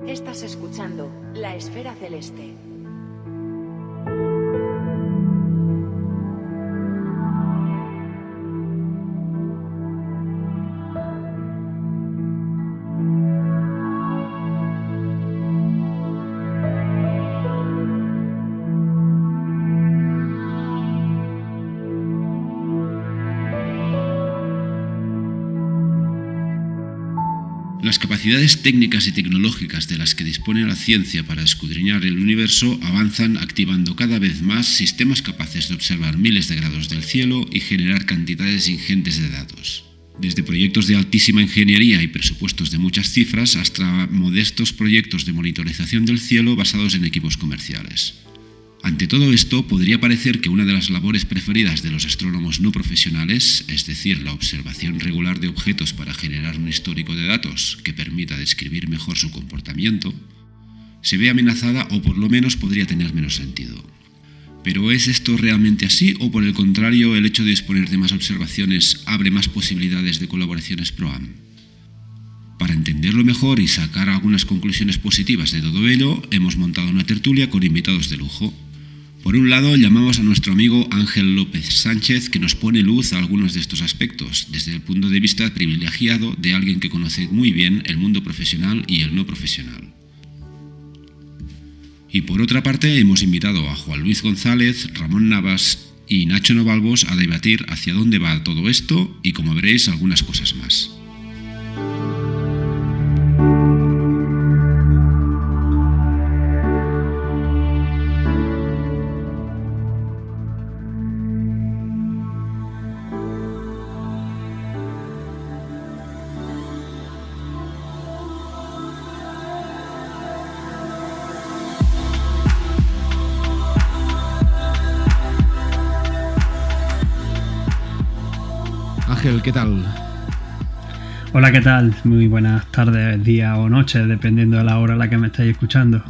Estás escuchando La Esfera Celeste. Las capacidades técnicas y tecnológicas de las que dispone la ciencia para escudriñar el universo avanzan activando cada vez más sistemas capaces de observar miles de grados del cielo y generar cantidades ingentes de datos. Desde proyectos de altísima ingeniería y presupuestos de muchas cifras hasta modestos proyectos de monitorización del cielo basados en equipos comerciales. Ante todo esto, podría parecer que una de las labores preferidas de los astrónomos no profesionales, es decir, la observación regular de objetos para generar un histórico de datos que permita describir mejor su comportamiento, se ve amenazada o por lo menos podría tener menos sentido. ¿Pero es esto realmente así o por el contrario el hecho de disponer de más observaciones abre más posibilidades de colaboraciones PROAM? Para entenderlo mejor y sacar algunas conclusiones positivas de todo ello, hemos montado una tertulia con invitados de lujo. Por un lado, llamamos a nuestro amigo Ángel López Sánchez, que nos pone luz a algunos de estos aspectos, desde el punto de vista privilegiado de alguien que conoce muy bien el mundo profesional y el no profesional. Y por otra parte, hemos invitado a Juan Luis González, Ramón Navas y Nacho Novalvos a debatir hacia dónde va todo esto y, como veréis, algunas cosas más. Ángel, ¿qué tal? Hola, ¿qué tal? Muy buenas tardes, días o noches, dependiendo de la hora a la que me estéis escuchando.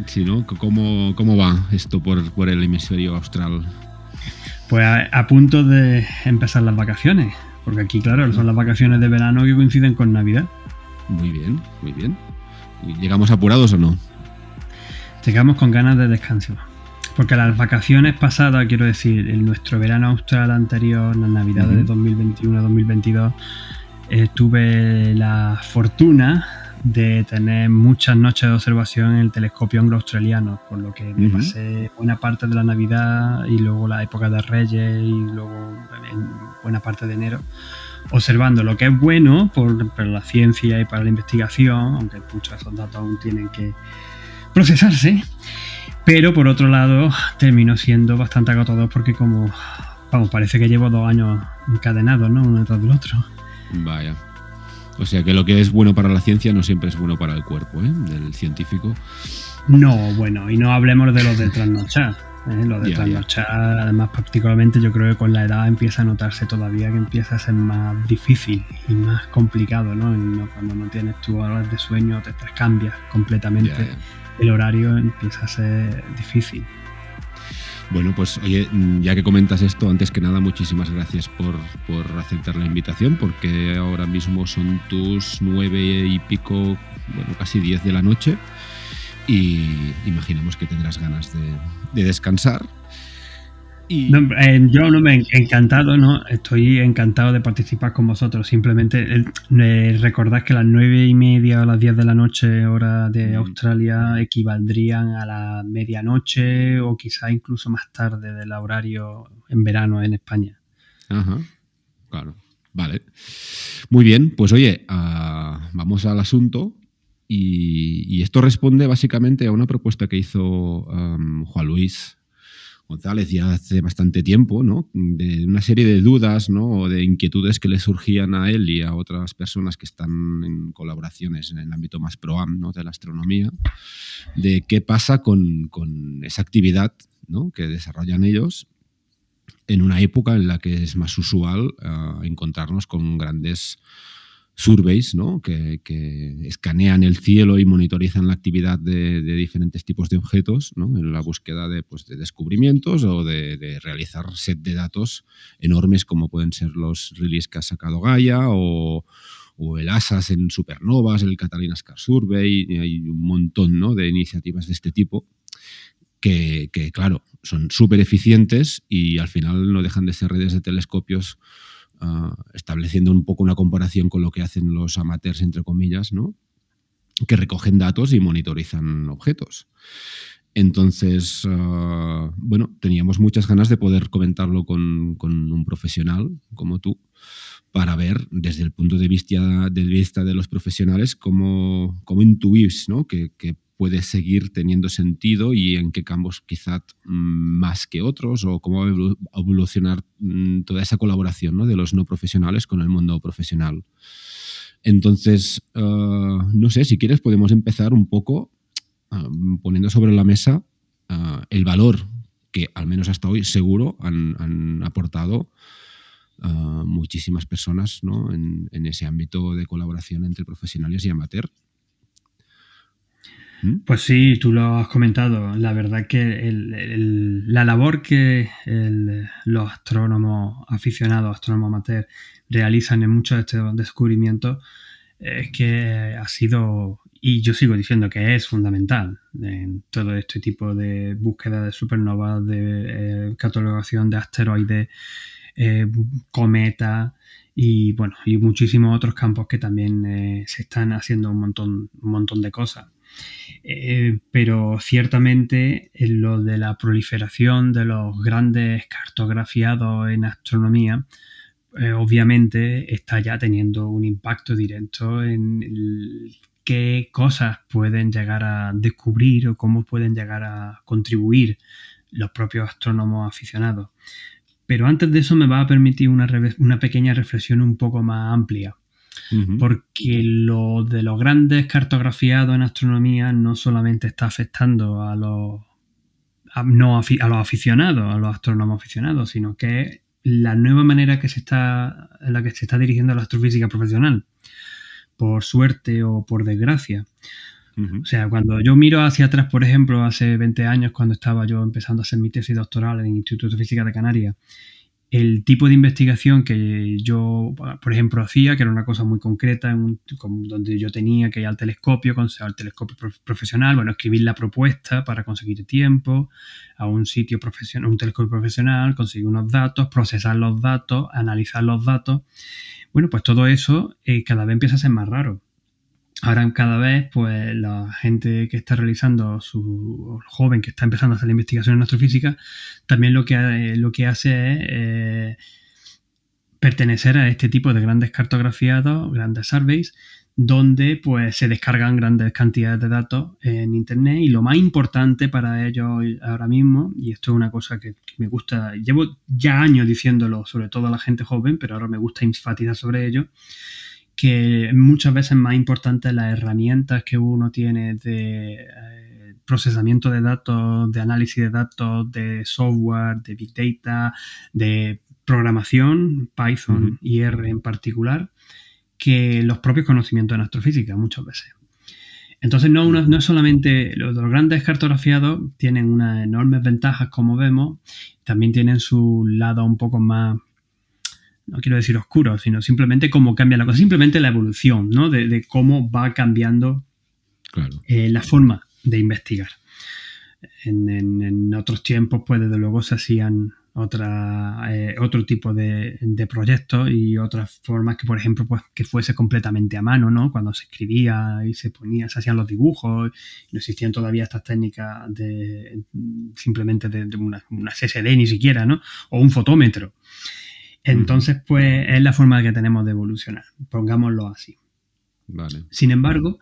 Sí, ¿no? ¿Cómo va esto por el hemisferio austral? Pues a punto de empezar las vacaciones, porque aquí, claro, son las vacaciones de verano que coinciden con Navidad. Muy bien, muy bien. ¿Llegamos apurados o no? Llegamos con ganas de descanso. Porque las vacaciones pasadas, quiero decir, en nuestro verano austral anterior, las navidades de 2021-2022, tuve la fortuna de tener muchas noches de observación en el telescopio anglo-australiano, por lo que me pasé buena parte de la Navidad y luego la época de Reyes y luego en buena parte de enero observando, lo que es bueno para la ciencia y para la investigación, aunque muchos de esos datos aún tienen que procesarse. Pero por otro lado terminó siendo bastante agotador porque parece que llevo 2 años encadenados, ¿no? Uno detrás del otro. Vaya. O sea que lo que es bueno para la ciencia no siempre es bueno para el cuerpo, ¿eh? Del científico. No, bueno, y no hablemos de los de trasnochar. Los de trasnochar, además particularmente yo creo que con la edad empieza a notarse todavía que empieza a ser más difícil y más complicado, ¿no? Cuando no tienes tus horas de sueño te cambias completamente. El horario empieza a ser difícil. Bueno, pues oye, ya que comentas esto, antes que nada, muchísimas gracias por aceptar la invitación, porque ahora mismo son tus 9 y pico, bueno, casi 10 de la noche, y imaginamos que tendrás ganas de descansar. Y... No, yo no me encantado, ¿no? Estoy encantado de participar con vosotros. Simplemente recordad que las 9:30 o las 10 de la noche, hora de Australia, equivaldrían a la medianoche o quizá incluso más tarde del horario en verano en España. Ajá, claro. Vale. Muy bien, pues oye, vamos al asunto. Y esto responde básicamente a una propuesta que hizo Juan Luis González ya hace bastante tiempo, ¿no? De una serie de dudas, ¿no? O de inquietudes que le surgían a él y a otras personas que están en colaboraciones en el ámbito más PROAM, ¿no? De la astronomía, de qué pasa con esa actividad, ¿no? Que desarrollan ellos en una época en la que es más usual encontrarnos con grandes surveys, ¿no? que escanean el cielo y monitorizan la actividad de diferentes tipos de objetos, ¿no? En la búsqueda de descubrimientos o de realizar set de datos enormes como pueden ser los releases que ha sacado Gaia o o el ASAS en supernovas, el Catalina Scar Survey, y hay un montón, ¿no?, de iniciativas de este tipo que claro, son súper eficientes y al final no dejan de ser redes de telescopios, estableciendo un poco una comparación con lo que hacen los amateurs, entre comillas, ¿no?, que recogen datos y monitorizan objetos. Entonces, bueno, teníamos muchas ganas de poder comentarlo con un profesional como tú, para ver desde el punto de vista de los profesionales cómo intuís, ¿no?, que puede seguir teniendo sentido y en qué campos quizá más que otros, o cómo va a evolucionar toda esa colaboración, ¿no?, de los no profesionales con el mundo profesional. Entonces, no sé, si quieres podemos empezar un poco poniendo sobre la mesa el valor que, al menos hasta hoy, seguro han aportado muchísimas personas, ¿no?, en ese ámbito de colaboración entre profesionales y amateur. Pues sí, tú lo has comentado. La verdad que la labor que los astrónomos aficionados, astrónomos amateur, realizan en muchos de estos descubrimientos es que ha sido, y yo sigo diciendo que es fundamental en todo este tipo de búsqueda de supernovas, de catalogación de asteroides, cometas y bueno, y muchísimos otros campos que también se están haciendo un montón de cosas. Pero ciertamente en lo de la proliferación de los grandes cartografiados en astronomía, obviamente está ya teniendo un impacto directo en qué cosas pueden llegar a descubrir o cómo pueden llegar a contribuir los propios astrónomos aficionados. Pero antes de eso me va a permitir una pequeña reflexión un poco más amplia. Porque lo de los grandes cartografiados en astronomía no solamente está afectando a los aficionados, a los astrónomos aficionados, sino que es la nueva manera en la que se está dirigiendo la astrofísica profesional, por suerte o por desgracia. O sea, cuando yo miro hacia atrás, por ejemplo, hace 20 años, cuando estaba yo empezando a hacer mi tesis doctoral en el Instituto de Física de Canarias, el tipo de investigación que yo, por ejemplo, hacía, que era una cosa muy concreta, donde yo tenía que ir al telescopio profesional, bueno, escribir la propuesta para conseguir tiempo, a un sitio profesional, un telescopio profesional, conseguir unos datos, procesar los datos, analizar los datos. Bueno, pues todo eso cada vez empieza a ser más raro. Ahora cada vez, pues la gente que está realizando, el joven que está empezando a hacer la investigación en astrofísica, también lo que hace es pertenecer a este tipo de grandes cartografiados, grandes surveys, donde pues se descargan grandes cantidades de datos en internet, y lo más importante para ellos ahora mismo, y esto es una cosa que me gusta, llevo ya años diciéndolo, sobre todo a la gente joven, pero ahora me gusta enfatizar sobre ello, que muchas veces es más importante las herramientas que uno tiene de procesamiento de datos, de análisis de datos, de software, de big data, de programación, Python y R en particular, que los propios conocimientos en astrofísica muchas veces. Entonces no es solamente los grandes cartografiados, tienen unas enormes ventajas, como vemos, también tienen su lado un poco más, no quiero decir oscuro, sino simplemente cómo cambia la cosa, simplemente la evolución, ¿no?, de cómo va cambiando la forma de investigar. En otros tiempos, pues desde luego se hacían otro tipo de proyectos y otras formas, que por ejemplo pues que fuese completamente a mano, ¿no?, cuando se escribía y se hacían los dibujos, no existían todavía estas técnicas simplemente de una SSD ni siquiera, ¿no?, o un fotómetro. Entonces, pues es la forma que tenemos de evolucionar, pongámoslo así. Vale. Sin embargo,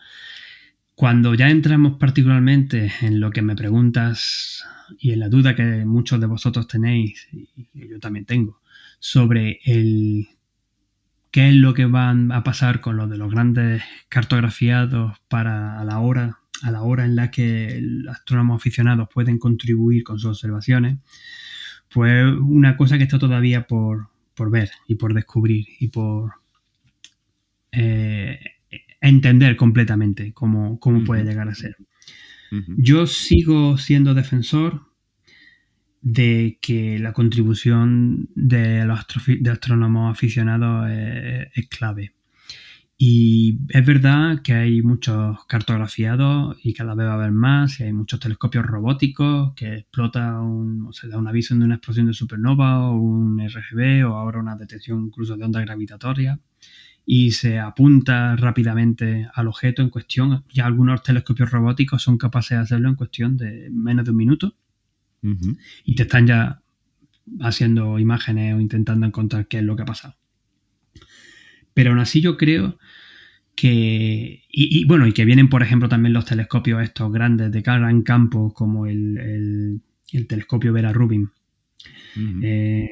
cuando ya entramos particularmente en lo que me preguntas y en la duda que muchos de vosotros tenéis, y que yo también tengo, sobre qué es lo que va a pasar con lo de los grandes cartografiados a la hora en la que los astrónomos aficionados pueden contribuir con sus observaciones, pues una cosa que está todavía por ver y por descubrir y por entender completamente cómo puede llegar a ser. Yo sigo siendo defensor de que la contribución de los astrónomos aficionados es clave. Y es verdad que hay muchos cartografiados y cada vez va a haber más, y hay muchos telescopios robóticos que explota o se da un aviso de una explosión de supernova o un RGB o ahora una detección incluso de ondas gravitatorias y se apunta rápidamente al objeto en cuestión. Ya algunos telescopios robóticos son capaces de hacerlo en cuestión de menos de un minuto. Y te están ya haciendo imágenes o intentando encontrar qué es lo que ha pasado. Pero aún así yo creo que... Y que vienen, por ejemplo, también los telescopios estos grandes de gran campo, como el telescopio Vera Rubin, que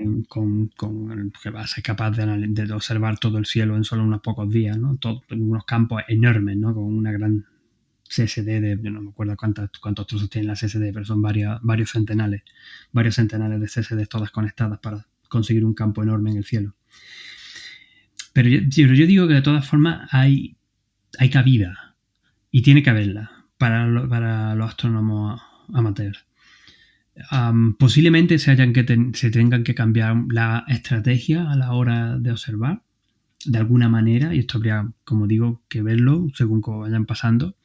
va a ser capaz de observar todo el cielo en solo unos pocos días, ¿no? En unos campos enormes, ¿no? Con una gran CSD yo no me acuerdo cuántos trozos tiene la CSD, pero son varios centenares de CSD todas conectadas para conseguir un campo enorme en el cielo. Pero yo digo que de todas formas hay cabida y tiene que haberla para los astrónomos amateurs. Posiblemente se tengan que cambiar la estrategia a la hora de observar de alguna manera, y esto habría, como digo, que verlo según cómo vayan pasando.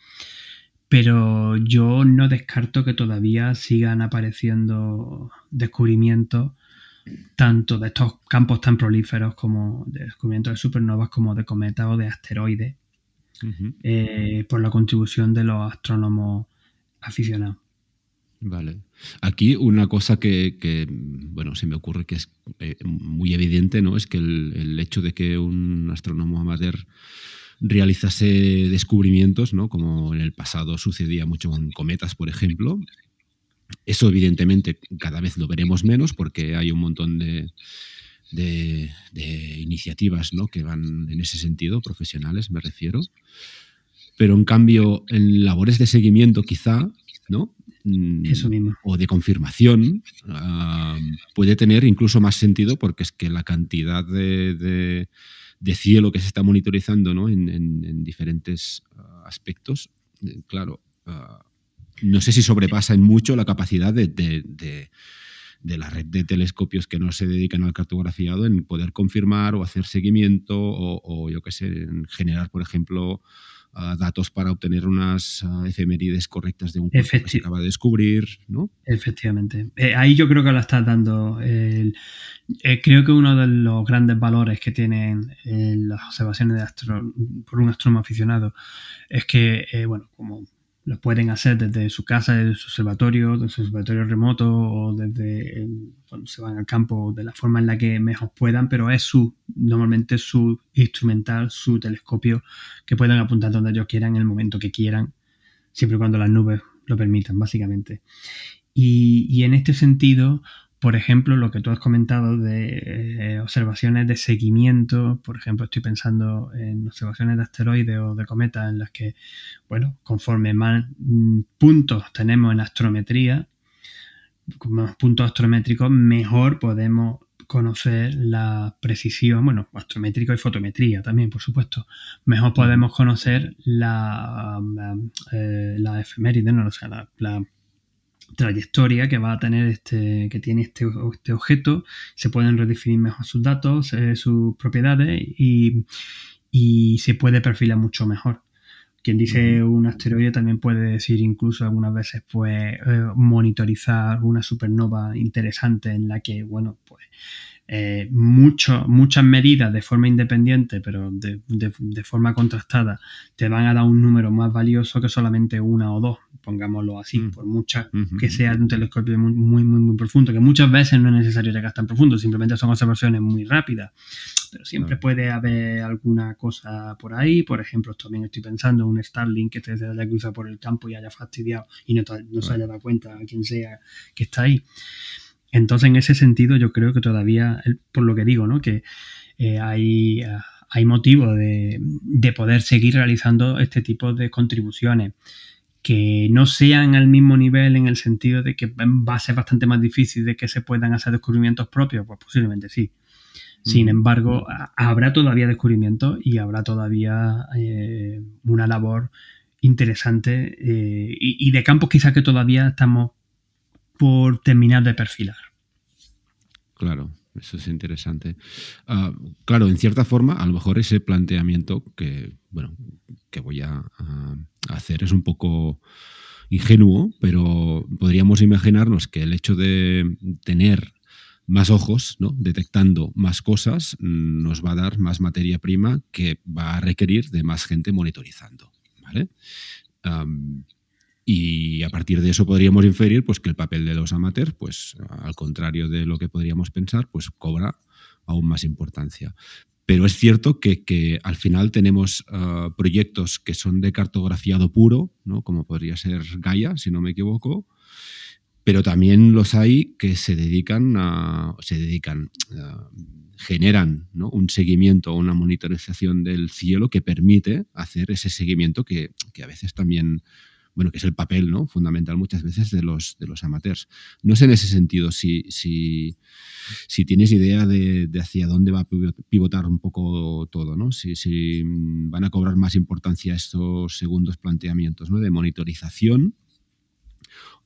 Pero yo no descarto que todavía sigan apareciendo descubrimientos tanto de estos campos tan prolíferos como de descubrimientos de supernovas como de cometas o de asteroides por la contribución de los astrónomos aficionados. Vale. Aquí una cosa que bueno, se me ocurre que es muy evidente, ¿no? Es que el hecho de que un astrónomo amateur realizase descubrimientos, ¿no? Como en el pasado sucedía mucho con cometas, por ejemplo. Eso evidentemente cada vez lo veremos menos porque hay un montón de iniciativas, ¿no? Que van en ese sentido, profesionales me refiero. Pero en cambio, en labores de seguimiento quizá, ¿no? Eso mismo. O de confirmación, puede tener incluso más sentido porque es que la cantidad de cielo que se está monitorizando, ¿no? en diferentes aspectos, claro, no sé si sobrepasa en mucho la capacidad de la red de telescopios que no se dedican al cartografiado en poder confirmar o hacer seguimiento o yo qué sé, en generar, por ejemplo, datos para obtener unas efemérides correctas de un cuerpo que se acaba de descubrir, ¿no? Efectivamente. Ahí yo creo que lo estás dando. Creo que uno de los grandes valores que tienen las observaciones por un astrónomo aficionado es que, como lo pueden hacer desde su casa, desde su observatorio remoto o desde cuando se van al campo de la forma en la que mejor puedan, pero es normalmente su instrumental, su telescopio que puedan apuntar donde ellos quieran en el momento que quieran, siempre y cuando las nubes lo permitan, básicamente. Y en este sentido, por ejemplo, lo que tú has comentado de observaciones de seguimiento, por ejemplo, estoy pensando en observaciones de asteroides o de cometas en las que, conforme más puntos tenemos en astrometría, con más puntos astrométricos, mejor podemos conocer la precisión, astrométrico y fotometría también, por supuesto. Mejor podemos conocer la efeméride, ¿no? O sea, la trayectoria que va a tener que tiene este objeto. Se pueden redefinir mejor sus datos, sus propiedades y se puede perfilar mucho mejor. Quien dice un asteroide también puede decir incluso algunas veces monitorizar una supernova interesante en la que, muchas medidas de forma independiente, pero de forma contrastada, te van a dar un número más valioso que solamente una o dos, pongámoslo así, por muchas que sea un telescopio muy, muy, muy profundo, que muchas veces no es necesario llegar tan profundo, simplemente son observaciones muy rápidas, pero siempre puede haber alguna cosa por ahí. Por ejemplo, también estoy pensando en un Starlink que se haya cruzado por el campo y haya fastidiado y no se haya dado cuenta a quien sea que está ahí. Entonces, en ese sentido, yo creo que todavía, por lo que digo, ¿no? Que hay motivo de poder seguir realizando este tipo de contribuciones que no sean al mismo nivel en el sentido de que va a ser bastante más difícil de que se puedan hacer descubrimientos propios, pues posiblemente sí. Sin embargo, habrá todavía descubrimientos y habrá todavía una labor interesante y de campos quizás que todavía estamos por terminar de perfilar. Claro, Eso es interesante. Claro, en cierta forma, a lo mejor ese planteamiento que voy a hacer es un poco ingenuo, pero podríamos imaginarnos que el hecho de tener más ojos, ¿no?, detectando más cosas, nos va a dar más materia prima que va a requerir de más gente monitorizando, ¿vale? Y a partir de eso podríamos inferir pues, que el papel de los amateurs, pues, al contrario de lo que podríamos pensar, pues cobra aún más importancia. Pero es cierto que al final tenemos proyectos que son de cartografiado puro, ¿no?, como podría ser Gaia, si no me equivoco, pero también los hay que generan, ¿no?, un seguimiento o una monitorización del cielo que permite hacer ese seguimiento que a veces también, que es el papel, ¿no?, fundamental muchas veces de los amateurs. No sé en ese sentido si tienes idea de hacia dónde va a pivotar un poco todo, ¿no? Si van a cobrar más importancia estos segundos planteamientos, ¿no?, de monitorización,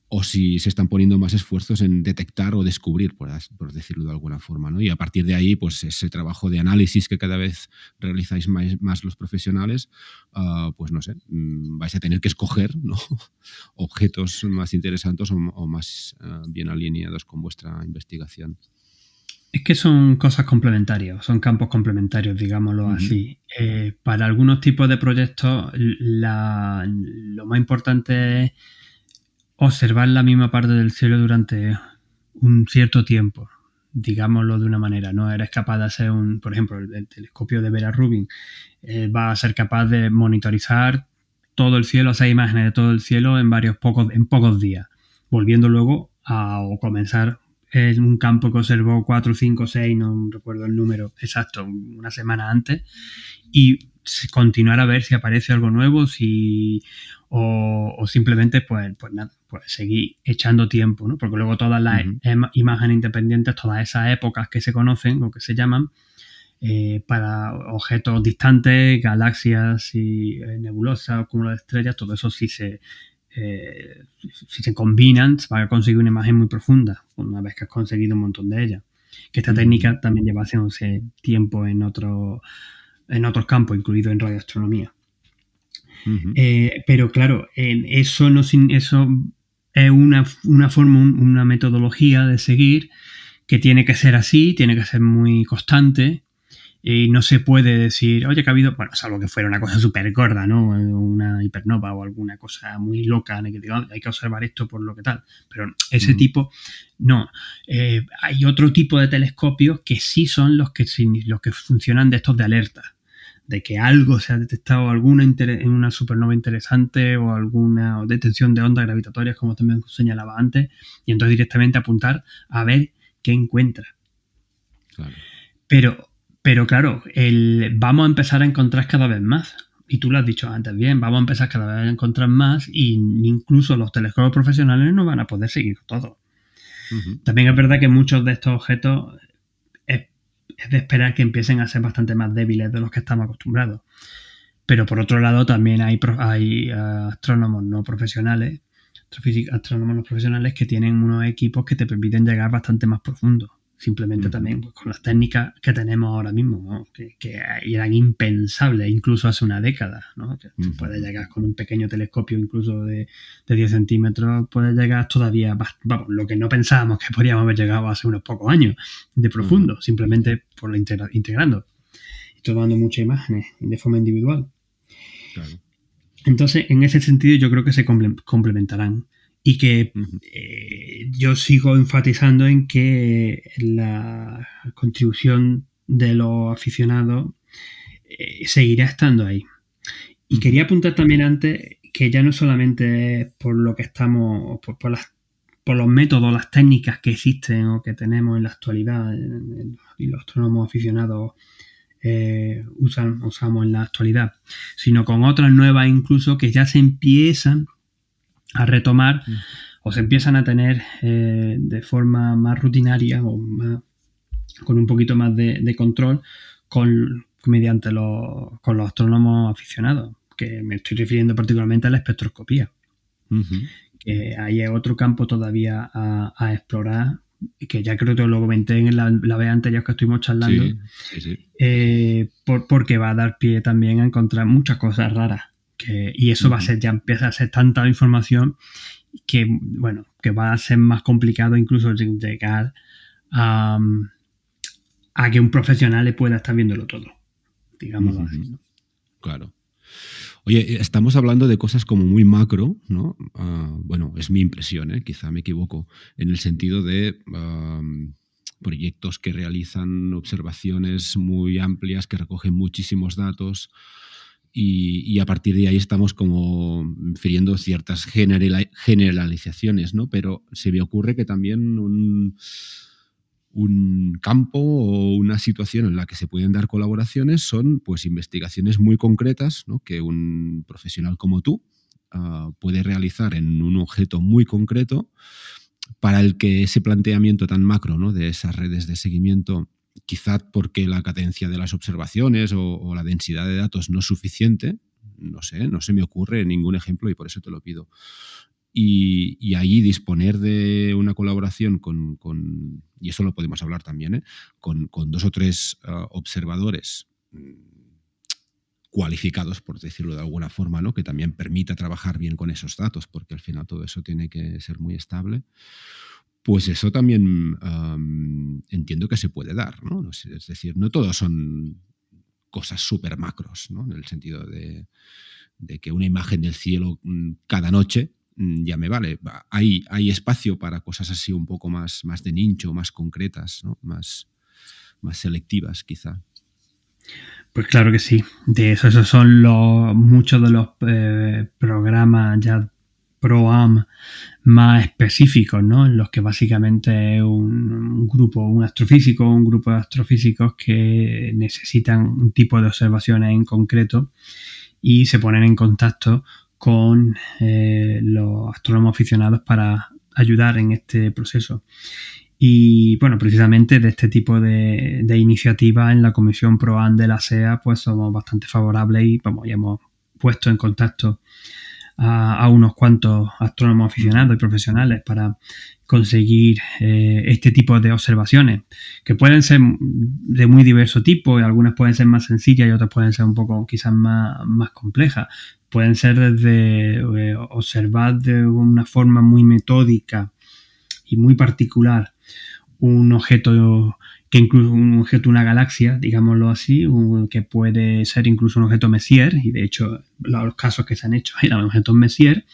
o si se están poniendo más esfuerzos en detectar o descubrir, por decirlo de alguna forma, ¿no? Y a partir de ahí, pues ese trabajo de análisis que cada vez realizáis más los profesionales, pues no sé, vais a tener que escoger, ¿no?, objetos más interesantes o más bien alineados con vuestra investigación. Es que son cosas complementarias, son campos complementarios, digámoslo así. Para algunos tipos de proyectos, lo más importante es observar la misma parte del cielo durante un cierto tiempo, digámoslo de una manera. No eres capaz de hacer por ejemplo, el telescopio de Vera Rubin va a ser capaz de monitorizar todo el cielo, hacer imágenes de todo el cielo en pocos días, volviendo luego a comenzar en un campo que observó 4, 5, 6, no recuerdo el número exacto, una semana antes, y continuar a ver si aparece algo nuevo, o simplemente pues nada, pues seguir echando tiempo, ¿no? Porque luego todas las imágenes independientes, todas esas épocas que se conocen o que se llaman, para objetos distantes, galaxias y nebulosas, cúmulos de estrellas, todo eso si se combinan, se va a conseguir una imagen muy profunda una vez que has conseguido un montón de ellas. Que esta técnica también lleva haciéndose tiempo en otros campos, incluido en radioastronomía. Pero claro, eso es una forma, una metodología de seguir que tiene que ser así, tiene que ser muy constante, y no se puede decir, oye, que ha habido, bueno, salvo que fuera una cosa súper gorda, ¿no?, una hipernova o alguna cosa muy loca en la que diga, hay que observar esto por lo que tal, pero ese tipo no. Hay otro tipo de telescopios que sí son los que funcionan de estos de alerta, de que algo se ha detectado, en una supernova interesante o alguna detección de ondas gravitatorias, como también señalaba antes, y entonces directamente apuntar a ver qué encuentra. Claro. Pero claro, vamos a empezar a encontrar cada vez más. Y tú lo has dicho antes bien, vamos a empezar cada vez a encontrar más, y incluso los telescopios profesionales no van a poder seguir todo. También es verdad que muchos de estos objetos es de esperar que empiecen a ser bastante más débiles de los que estamos acostumbrados. Pero por otro lado también hay astrónomos no profesionales, astrónomos no profesionales que tienen unos equipos que te permiten llegar bastante más profundo. Simplemente también pues, con las técnicas que tenemos ahora mismo, ¿no?, que eran impensables incluso hace una década, ¿no? Que tú puedes llegar con un pequeño telescopio incluso de 10 centímetros, puedes llegar todavía, vamos, lo que no pensábamos que podríamos haber llegado hace unos pocos años de profundo, simplemente por lo integrando y tomando muchas imágenes de forma individual. Claro. Entonces, en ese sentido yo creo que se complementarán. Y que yo sigo enfatizando en que la contribución de los aficionados seguirá estando ahí. Y quería apuntar también antes que ya no solamente es por lo que estamos, por los métodos, las técnicas que existen o que tenemos en la actualidad y los astrónomos aficionados usamos en la actualidad, sino con otras nuevas incluso que ya se empiezan a retomar o se empiezan a tener de forma más rutinaria o con un poquito más de control mediante con los astrónomos aficionados, que me estoy refiriendo particularmente a la espectroscopía. Que ahí es otro campo todavía a explorar que ya creo que te lo comenté en la vez anterior que estuvimos charlando, sí. Porque va a dar pie también a encontrar muchas cosas raras. Y eso va a ser, ya empieza a ser tanta información que, bueno, que va a ser más complicado incluso llegar a que un profesional le pueda estar viéndolo todo, digámoslo así, ¿no? Claro. Oye, estamos hablando de cosas como muy macro, ¿no? Bueno, es mi impresión, quizá me equivoco, en el sentido de proyectos que realizan observaciones muy amplias, que recogen muchísimos datos y a partir de ahí estamos como infiriendo ciertas generalizaciones, ¿no? Pero se me ocurre que también un campo o una situación en la que se pueden dar colaboraciones son pues investigaciones muy concretas, ¿no? Que un profesional como tú puede realizar en un objeto muy concreto para el que ese planteamiento tan macro, ¿no? De esas redes de seguimiento, quizá porque la cadencia de las observaciones o la densidad de datos no es suficiente, no sé, no se me ocurre ningún ejemplo y por eso te lo pido. Y ahí disponer de una colaboración con y eso lo podemos hablar también, con 2 o 3 observadores cualificados, por decirlo de alguna forma, ¿no? Que también permita trabajar bien con esos datos, porque al final todo eso tiene que ser muy estable. Pues eso también entiendo que se puede dar, ¿no? Es decir, no todos son cosas súper macros, ¿no? En el sentido de que una imagen del cielo cada noche ya me vale. Hay espacio para cosas así un poco más de nicho, más concretas, ¿no? Más selectivas, quizá. Pues claro que sí. De eso, esos son muchos de los programas ya ProAm más específicos, ¿no? En los que básicamente un grupo de astrofísicos que necesitan un tipo de observaciones en concreto y se ponen en contacto con los astrónomos aficionados para ayudar en este proceso. Y bueno, precisamente de este tipo de iniciativas en la Comisión ProAm de la SEA pues somos bastante favorables y ya hemos puesto en contacto a unos cuantos astrónomos aficionados y profesionales para conseguir este tipo de observaciones, que pueden ser de muy diverso tipo, y algunas pueden ser más sencillas y otras pueden ser un poco quizás más complejas. Pueden ser desde observar de una forma muy metódica y muy particular un objeto que incluso un objeto, una galaxia, digámoslo así, que puede ser incluso un objeto Messier, y de hecho los casos que se han hecho eran objetos Messier,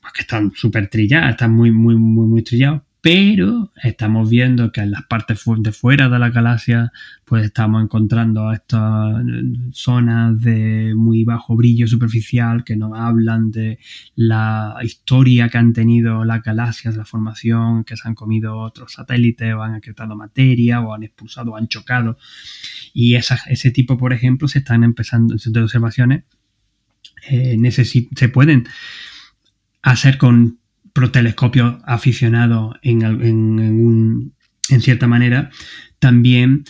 pues que están súper trillados, están muy trillados, pero estamos viendo que en las partes de fuera de la galaxia pues estamos encontrando estas zonas de muy bajo brillo superficial que nos hablan de la historia que han tenido las galaxias, la formación, que se han comido otros satélites o han excretado materia o han expulsado o han chocado, y ese tipo, por ejemplo, se están empezando de observaciones se pueden hacer con telescopios aficionados en cierta manera, también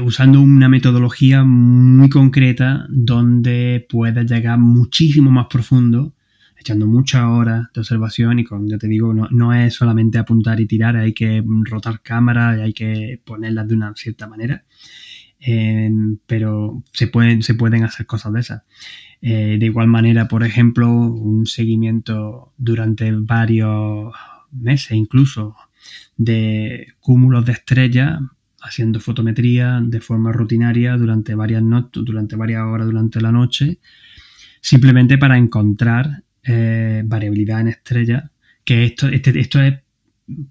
usando una metodología muy concreta donde puedes llegar muchísimo más profundo, echando muchas horas de observación y ya te digo, no es solamente apuntar y tirar, hay que rotar cámaras, hay que ponerlas de una cierta manera, pero se pueden hacer cosas de esas. De igual manera, por ejemplo, un seguimiento durante varios meses incluso de cúmulos de estrellas, haciendo fotometría de forma rutinaria durante varias horas durante la noche, simplemente para encontrar variabilidad en estrellas, que esto es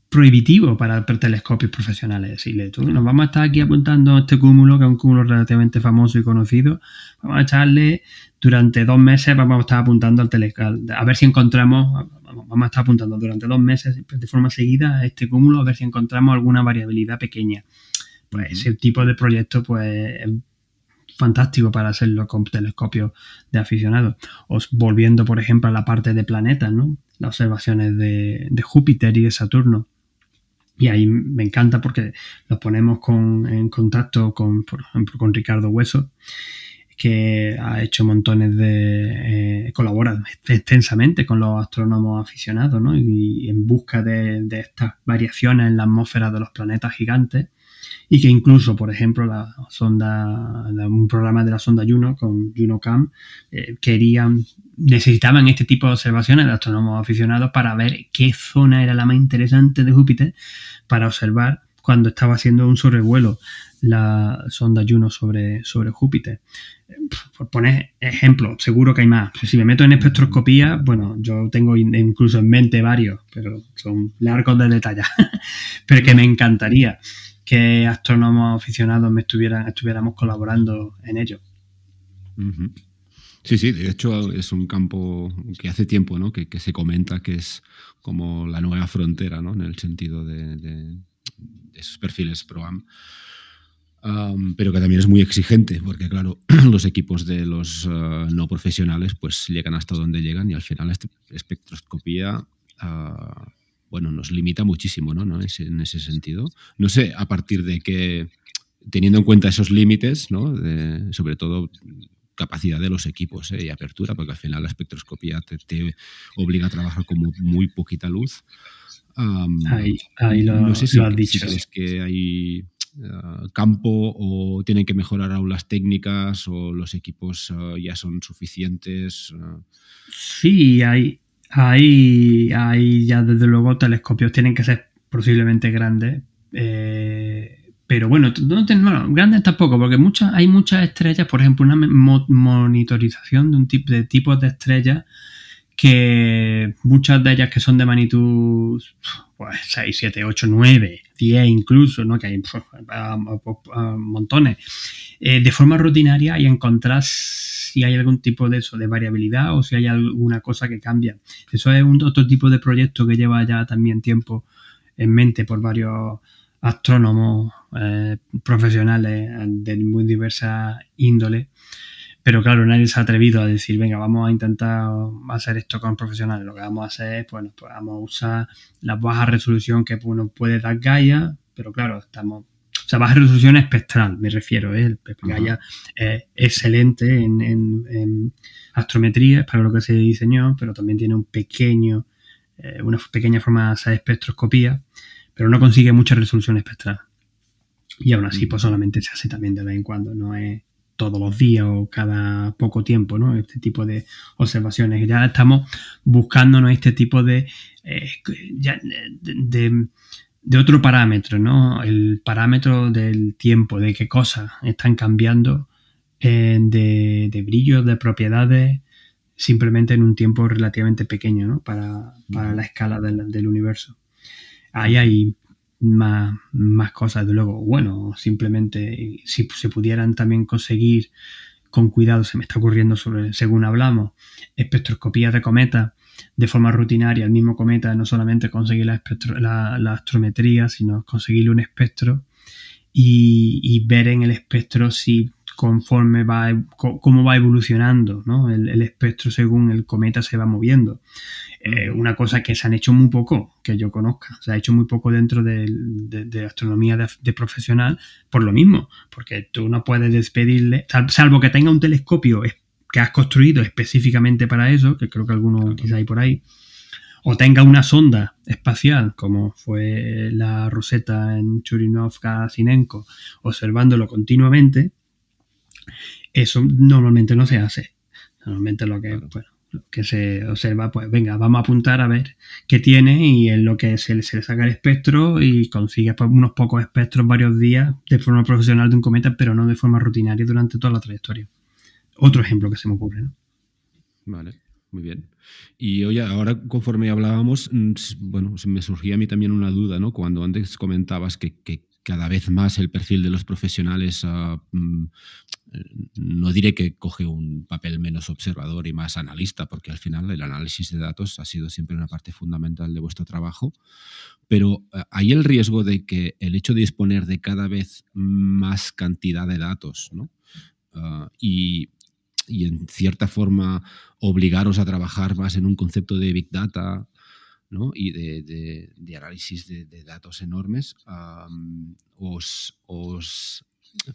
prohibitivo para telescopios profesionales. Decirle, nos vamos a estar aquí apuntando a este cúmulo, que es un cúmulo relativamente famoso y conocido, vamos a echarle durante 2 meses, vamos a estar apuntando al telescopio, a ver si encontramos, vamos a estar apuntando durante 2 meses de forma seguida a este cúmulo, a ver si encontramos alguna variabilidad pequeña. Pues ese tipo de proyecto pues es fantástico para hacerlo con telescopios de aficionados. Volviendo, por ejemplo, a la parte de planetas, ¿no? Las observaciones de Júpiter y de Saturno. Y ahí me encanta porque los ponemos en contacto con, por ejemplo, con Ricardo Hueso, que ha hecho montones de... colabora extensamente con los astrónomos aficionados, ¿no? Y en busca de estas variaciones en la atmósfera de los planetas gigantes, y que incluso, por ejemplo, un programa de la sonda Juno con JunoCam necesitaban este tipo de observaciones de astrónomos aficionados para ver qué zona era la más interesante de Júpiter para observar cuando estaba haciendo un sobrevuelo la sonda Juno sobre Júpiter. Por poner ejemplos, seguro que hay más. Si me meto en espectroscopía, bueno, yo tengo incluso en mente varios, pero son largos de detallar. Pero que me encantaría que astrónomos aficionados estuviéramos colaborando en ello. Uh-huh. Sí, de hecho es un campo que hace tiempo, ¿no? que se comenta que es como la nueva frontera, ¿no? En el sentido de esos perfiles ProAm. Pero que también es muy exigente, porque claro, los equipos de los no profesionales pues llegan hasta donde llegan y al final la espectroscopía nos limita muchísimo, ¿no? En ese sentido. No sé a partir de qué, teniendo en cuenta esos límites, ¿no? Sobre todo capacidad de los equipos y apertura, porque al final la espectroscopía te obliga a trabajar con muy poquita luz. Ahí no sé lo has dicho. Si crees que hay campo o tienen que mejorar aún las técnicas o los equipos ya son suficientes. Sí, hay ya desde luego telescopios tienen que ser posiblemente grandes, pero bueno, grandes tampoco, porque hay muchas estrellas, por ejemplo, una monitorización de un tipo de tipos de estrellas que muchas de ellas que son de magnitud pues 6, 7, 8, 9, 10 incluso, ¿no? Que hay montones, de forma rutinaria, y encontrar si hay algún tipo de eso, de variabilidad, o si hay alguna cosa que cambia. Eso es otro tipo de proyecto que lleva ya también tiempo en mente por varios astrónomos profesionales de muy diversas índoles. Pero claro, nadie se ha atrevido a decir, venga, vamos a intentar hacer esto con profesionales. Lo que vamos a hacer es, pues vamos a usar la baja resolución que uno puede dar Gaia, pero claro, baja resolución espectral, me refiero. El Gaia es excelente en astrometría, es para lo que se diseñó, pero también tiene una pequeña forma de hacer espectroscopía, pero no consigue mucha resolución espectral. Y aún así, pues solamente se hace también de vez en cuando, no es todos los días o cada poco tiempo, ¿no? Este tipo de observaciones. Ya estamos buscándonos este tipo de otro parámetro, ¿no? El parámetro del tiempo, de qué cosas están cambiando, de brillo, de propiedades, simplemente en un tiempo relativamente pequeño, ¿no? Para la escala del universo. Ahí hay más cosas, de luego. Bueno, simplemente si se pudieran también conseguir con cuidado, se me está ocurriendo según hablamos, espectroscopía de cometas de forma rutinaria, el mismo cometa, no solamente conseguir la astrometría, sino conseguirle un espectro y ver en el espectro si conforme cómo va evolucionando, ¿no? el espectro según el cometa se va moviendo. Una cosa que se han hecho muy poco, que yo conozca. Se ha hecho muy poco dentro de astronomía de profesional por lo mismo, porque tú no puedes despedirle, salvo que tenga un telescopio que has construido específicamente para eso, que creo que alguno utiliza ahí por ahí, o tenga una sonda espacial, como fue la Rosetta en Churyumov-Gerasimenko, observándolo continuamente. Eso normalmente no se hace. Normalmente lo que se observa, pues venga, vamos a apuntar a ver qué tiene, y en lo que se le saca el espectro y consigue pues unos pocos espectros varios días de forma profesional de un cometa, pero no de forma rutinaria durante toda la trayectoria. Otro ejemplo que se me ocurre, ¿no? Vale, muy bien. Y oye, ahora conforme hablábamos, bueno, me surgía a mí también una duda, ¿no? Cuando antes comentabas que cada vez más el perfil de los profesionales, no diré que coge un papel menos observador y más analista, porque al final el análisis de datos ha sido siempre una parte fundamental de vuestro trabajo, pero hay el riesgo de que el hecho de disponer de cada vez más cantidad de datos, ¿no? Y en cierta forma obligaros a trabajar más en un concepto de Big Data, ¿no? Y de análisis de datos enormes, os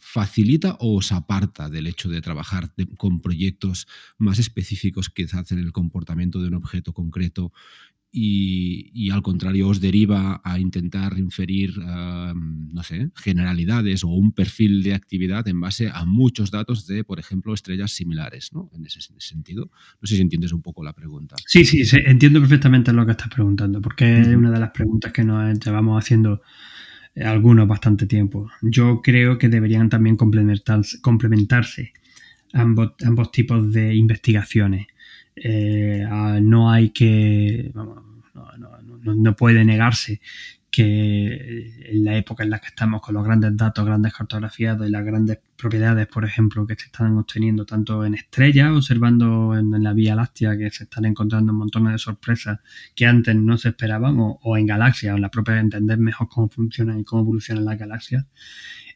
facilita o os aparta del hecho de trabajar con proyectos más específicos quizás en el comportamiento de un objeto concreto y al contrario os deriva a intentar inferir, no sé, generalidades o un perfil de actividad en base a muchos datos de, por ejemplo, estrellas similares, ¿no? En ese sentido. No sé si entiendes un poco la pregunta. Sí, entiendo perfectamente lo que estás preguntando, porque es una de las preguntas que nos llevamos haciendo algunos bastante tiempo. Yo creo que deberían también complementarse ambos tipos de investigaciones. No hay que... no puede negarse que en la época en la que estamos con los grandes datos, grandes cartografiados y las grandes propiedades, por ejemplo, que se están obteniendo tanto en estrellas, observando en la Vía Láctea, que se están encontrando montones de sorpresas que antes no se esperaban, o en galaxias, o en la propia entender mejor cómo funcionan y cómo evolucionan las galaxias.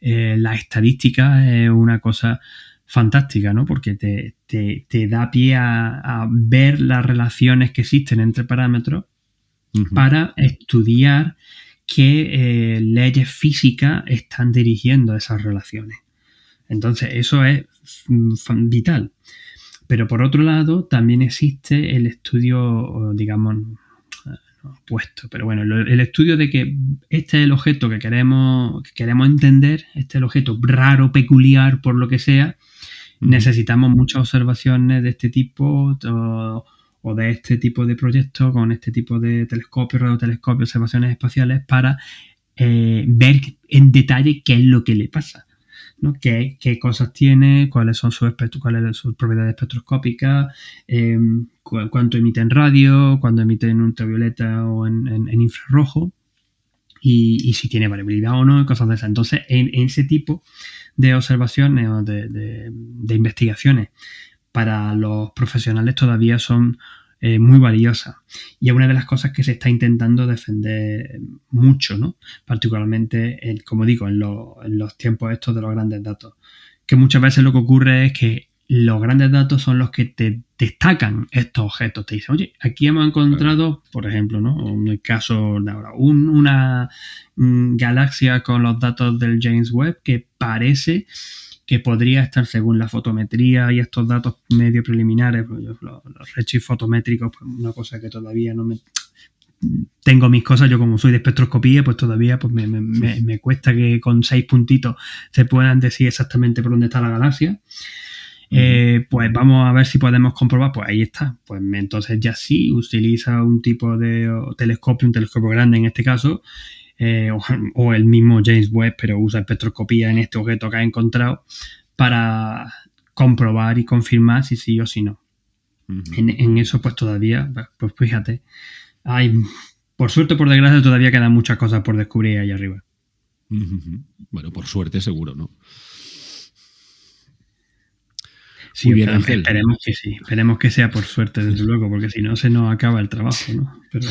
La estadística es una cosa fantástica, ¿no? Porque te da pie a ver las relaciones que existen entre parámetros para estudiar qué leyes físicas están dirigiendo esas relaciones. Entonces, eso es vital. Pero por otro lado, también existe el estudio, digamos, opuesto. Pero bueno, el estudio de que este es el objeto que queremos entender, este es el objeto raro, peculiar, por lo que sea. Necesitamos muchas observaciones de este tipo o de este tipo de proyectos con este tipo de telescopios, radiotelescopios, observaciones espaciales para ver en detalle qué es lo que le pasa, ¿no? ¿Qué cosas tiene? ¿Cuáles son sus propiedades espectroscópicas? ¿Cuánto emite en radio? ¿Cuándo emite en ultravioleta o en infrarrojo? Y si tiene variabilidad o no, cosas de esas. Entonces, en ese tipo de observaciones o de investigaciones para los profesionales todavía son muy valiosas. Y es una de las cosas que se está intentando defender mucho, ¿no? Particularmente, como digo, en los tiempos estos de los grandes datos. Que muchas veces lo que ocurre es que los grandes datos son los que te destacan estos objetos. Te dicen, oye, aquí hemos encontrado, por ejemplo, ¿no? En el caso de ahora, una galaxia con los datos del James Webb que parece que podría estar, según la fotometría y estos datos medio preliminares, los redshift fotométricos, pues una cosa que todavía no me... Tengo mis cosas, yo como soy de espectroscopía, pues todavía pues me cuesta que con 6 puntitos se puedan decir exactamente por dónde está la galaxia. Pues vamos a ver si podemos comprobar. Pues ahí está. Pues entonces ya sí utiliza un tipo de telescopio, un telescopio grande en este caso, o el mismo James Webb, pero usa espectroscopía en este objeto que ha encontrado para comprobar y confirmar si sí o si no. En eso pues todavía, pues fíjate, por suerte o por desgracia todavía quedan muchas cosas por descubrir ahí arriba. Bueno, por suerte seguro, ¿no? Sí, muy bien, Ángel. Esperemos que sí. Esperemos que sea por suerte, desde luego, porque si no se nos acaba el trabajo, ¿no? Pero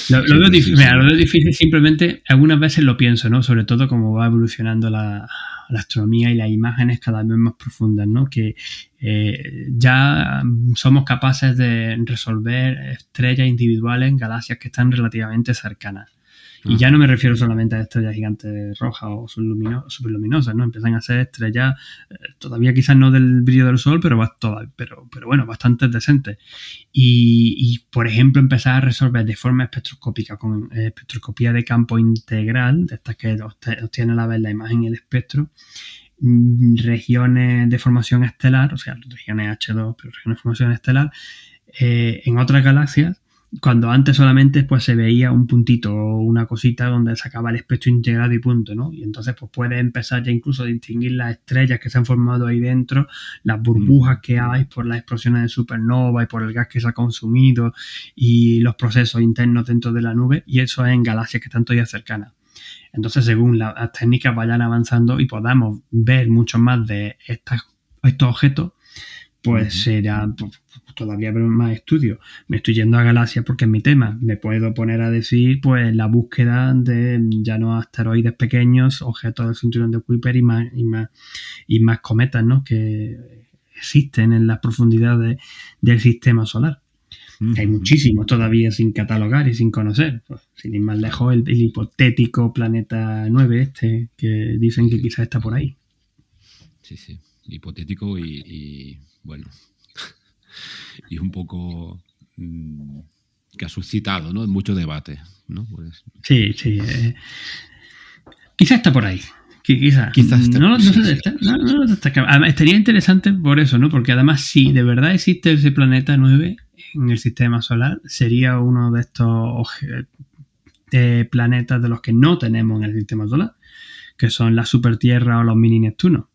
lo veo difícil simplemente, algunas veces lo pienso, ¿no? Sobre todo como va evolucionando la astronomía y las imágenes cada vez más profundas, ¿no? Que ya somos capaces de resolver estrellas individuales en galaxias que están relativamente cercanas. Y ya no me refiero solamente a estrellas gigantes rojas o superluminosas, ¿no? Empiezan a ser estrellas todavía quizás no del brillo del sol, pero bueno, bastante decentes. Y, por ejemplo, empezar a resolver de forma espectroscópica, con espectroscopía de campo integral, de estas que obtiene a la vez la imagen y el espectro, regiones de formación estelar, o sea, regiones H2, pero regiones de formación estelar, en otras galaxias, cuando antes solamente pues se veía un puntito o una cosita donde sacaba el espectro integrado y punto, ¿no? Y entonces pues puedes empezar ya incluso a distinguir las estrellas que se han formado ahí dentro, las burbujas que hay por las explosiones de supernova y por el gas que se ha consumido y los procesos internos dentro de la nube, y eso es en galaxias que están todavía cercanas. Entonces, según las técnicas vayan avanzando y podamos ver mucho más de estos objetos, pues será todavía más estudio. Me estoy yendo a galaxias porque es mi tema. Me puedo poner a decir pues la búsqueda de ya no asteroides pequeños, objetos del cinturón de Kuiper y más cometas, ¿no? Que existen en las profundidades del sistema solar. Hay muchísimos todavía sin catalogar y sin conocer. Pues, sin ir más lejos, el hipotético planeta 9 que dicen que quizás está por ahí. Sí, hipotético y bueno, y un poco que ha suscitado, ¿no?, mucho debate, ¿no? Pues, sí. Quizás está por ahí. Quizás está, no además, estaría interesante por eso, ¿no? Porque además, si de verdad existe ese planeta 9 en el sistema solar, sería uno de estos planetas de los que no tenemos en el sistema solar, que son la supertierra o los mini Neptunos.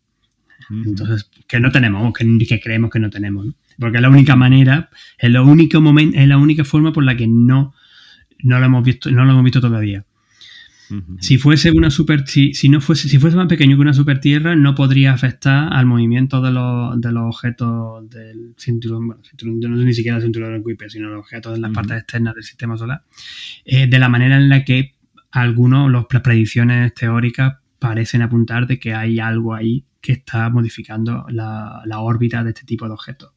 Entonces, que no tenemos, que creemos que no tenemos, ¿no? Porque es la única manera, es la única forma por la que no lo hemos visto todavía. Si fuese una si fuese más pequeño que una supertierra, no podría afectar al movimiento de los objetos del cinturón, no es ni siquiera el cinturón de Kuiper, sino los objetos en las partes externas del sistema solar, de la manera en la que las predicciones teóricas parecen apuntar de que hay algo ahí que está modificando la órbita de este tipo de objetos.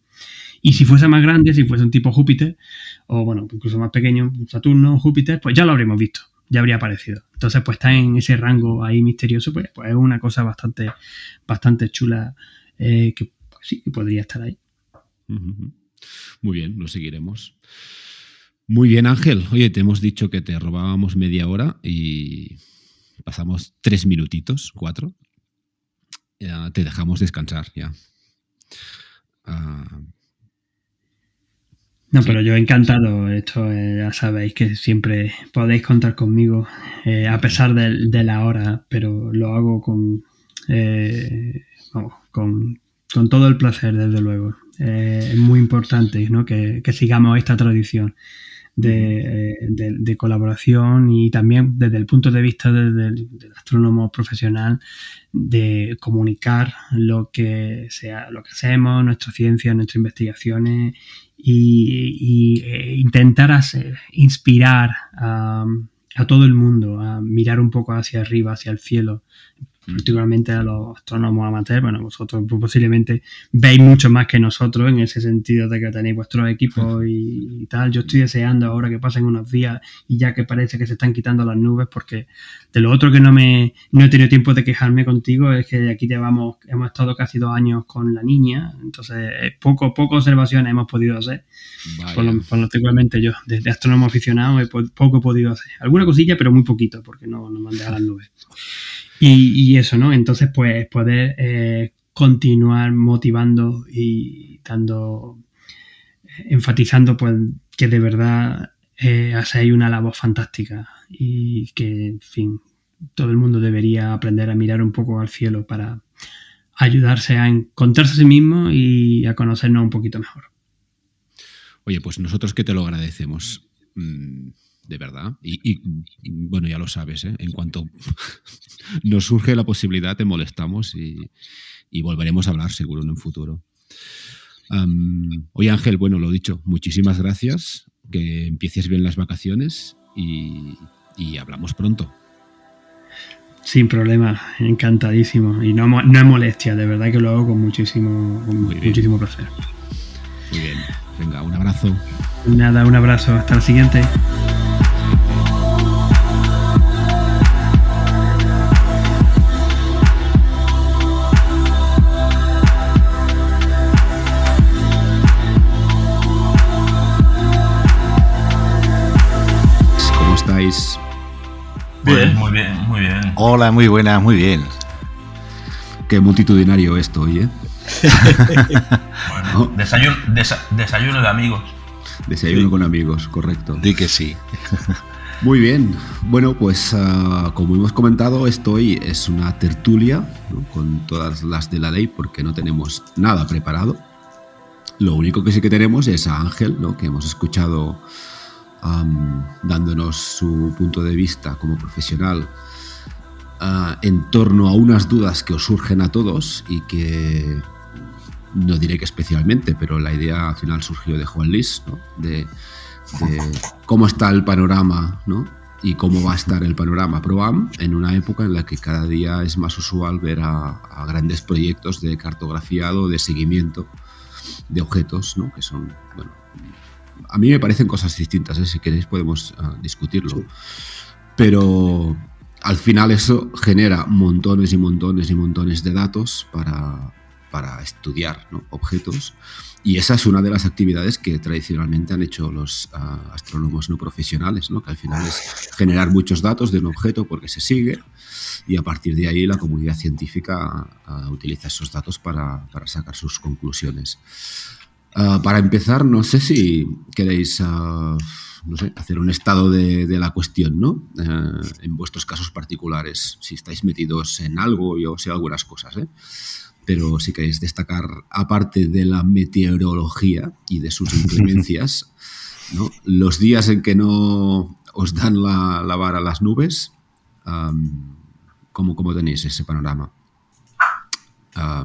Y si fuese más grande, si fuese un tipo Júpiter, o bueno, incluso más pequeño, Saturno, Júpiter, pues ya lo habríamos visto, ya habría aparecido. Entonces, pues está en ese rango ahí misterioso, pues es una cosa bastante chula que pues, sí, que podría estar ahí. Muy bien, lo seguiremos. Muy bien, Ángel. Oye, te hemos dicho que te robábamos media hora y pasamos 3 minutitos, 4. Ya te dejamos descansar ya. No, sí. Pero yo encantado. Esto ya sabéis que siempre podéis contar conmigo a pesar de la hora, pero lo hago con todo el placer, desde luego. Es muy importante, ¿no?, que sigamos esta tradición de colaboración y también desde el punto de vista del astrónomo profesional, de comunicar lo que hacemos, nuestra ciencia, nuestras investigaciones y intentar inspirar a todo el mundo a mirar un poco hacia arriba, hacia el cielo, particularmente a los astrónomos amateurs. Bueno, vosotros posiblemente veis mucho más que nosotros en ese sentido de que tenéis vuestros equipos y tal. Yo estoy deseando ahora que pasen unos días y ya que parece que se están quitando las nubes, porque de lo otro que no he tenido tiempo de quejarme contigo es que aquí hemos estado casi 2 años con la niña, entonces poco observaciones hemos podido hacer. Particularmente yo, desde astrónomo aficionado, poco he podido hacer. Alguna cosilla, pero muy poquito, porque no me han dejado las nubes. Y eso, ¿no? Entonces, pues, poder continuar motivando y enfatizando, pues, que de verdad hacéis una labor fantástica y que, en fin, todo el mundo debería aprender a mirar un poco al cielo para ayudarse a encontrarse a sí mismo y a conocernos un poquito mejor. Oye, pues nosotros que te lo agradecemos. De verdad. Y bueno, ya lo sabes, ¿eh? En cuanto nos surge la posibilidad, te molestamos y volveremos a hablar seguro en un futuro. Oye, Ángel, bueno, lo dicho, muchísimas gracias. Que empieces bien las vacaciones y hablamos pronto. Sin problema, encantadísimo. Y no es molestia, de verdad que lo hago con muchísimo placer. Muy bien. Venga, un abrazo. Nada, un abrazo. Hasta la siguiente. ¿Cómo estáis? Bien, muy bien, muy bien. Hola, muy buenas, muy bien. Qué multitudinario esto hoy, ¿eh? Bueno, ¿no? Desayuno de amigos. Desayuno con amigos, correcto. Di que sí. Muy bien. Bueno, pues como hemos comentado, esto hoy es una tertulia, ¿no?, con todas las de la ley, porque no tenemos nada preparado. Lo único que sí que tenemos es a Ángel, ¿no?, que hemos escuchado dándonos su punto de vista como profesional en torno a unas dudas que os surgen a todos y que no diré que especialmente, pero la idea al final surgió de Juan Luis, ¿no?, de cómo está el panorama, ¿no?, y cómo va a estar el panorama PROAM en una época en la que cada día es más usual ver a grandes proyectos de cartografiado, de seguimiento de objetos, ¿no?, que son, bueno, a mí me parecen cosas distintas, ¿eh? Si queréis podemos discutirlo. Sí. Pero al final eso genera montones y montones y montones de datos para estudiar, ¿no? Objetos. Y esa es una de las actividades que tradicionalmente han hecho los astrónomos no profesionales, ¿no? Que al final es generar muchos datos de un objeto porque se sigue, y a partir de ahí la comunidad científica utiliza esos datos para sacar sus conclusiones. Para empezar, no sé si queréis no sé, hacer un estado de la cuestión, ¿no? En vuestros casos particulares, si estáis metidos en algo, yo sé algunas cosas, ¿eh? Pero si queréis destacar, aparte de la meteorología y de sus inclemencias, ¿no? Los días en que no os dan la vara a las nubes, ¿cómo tenéis ese panorama?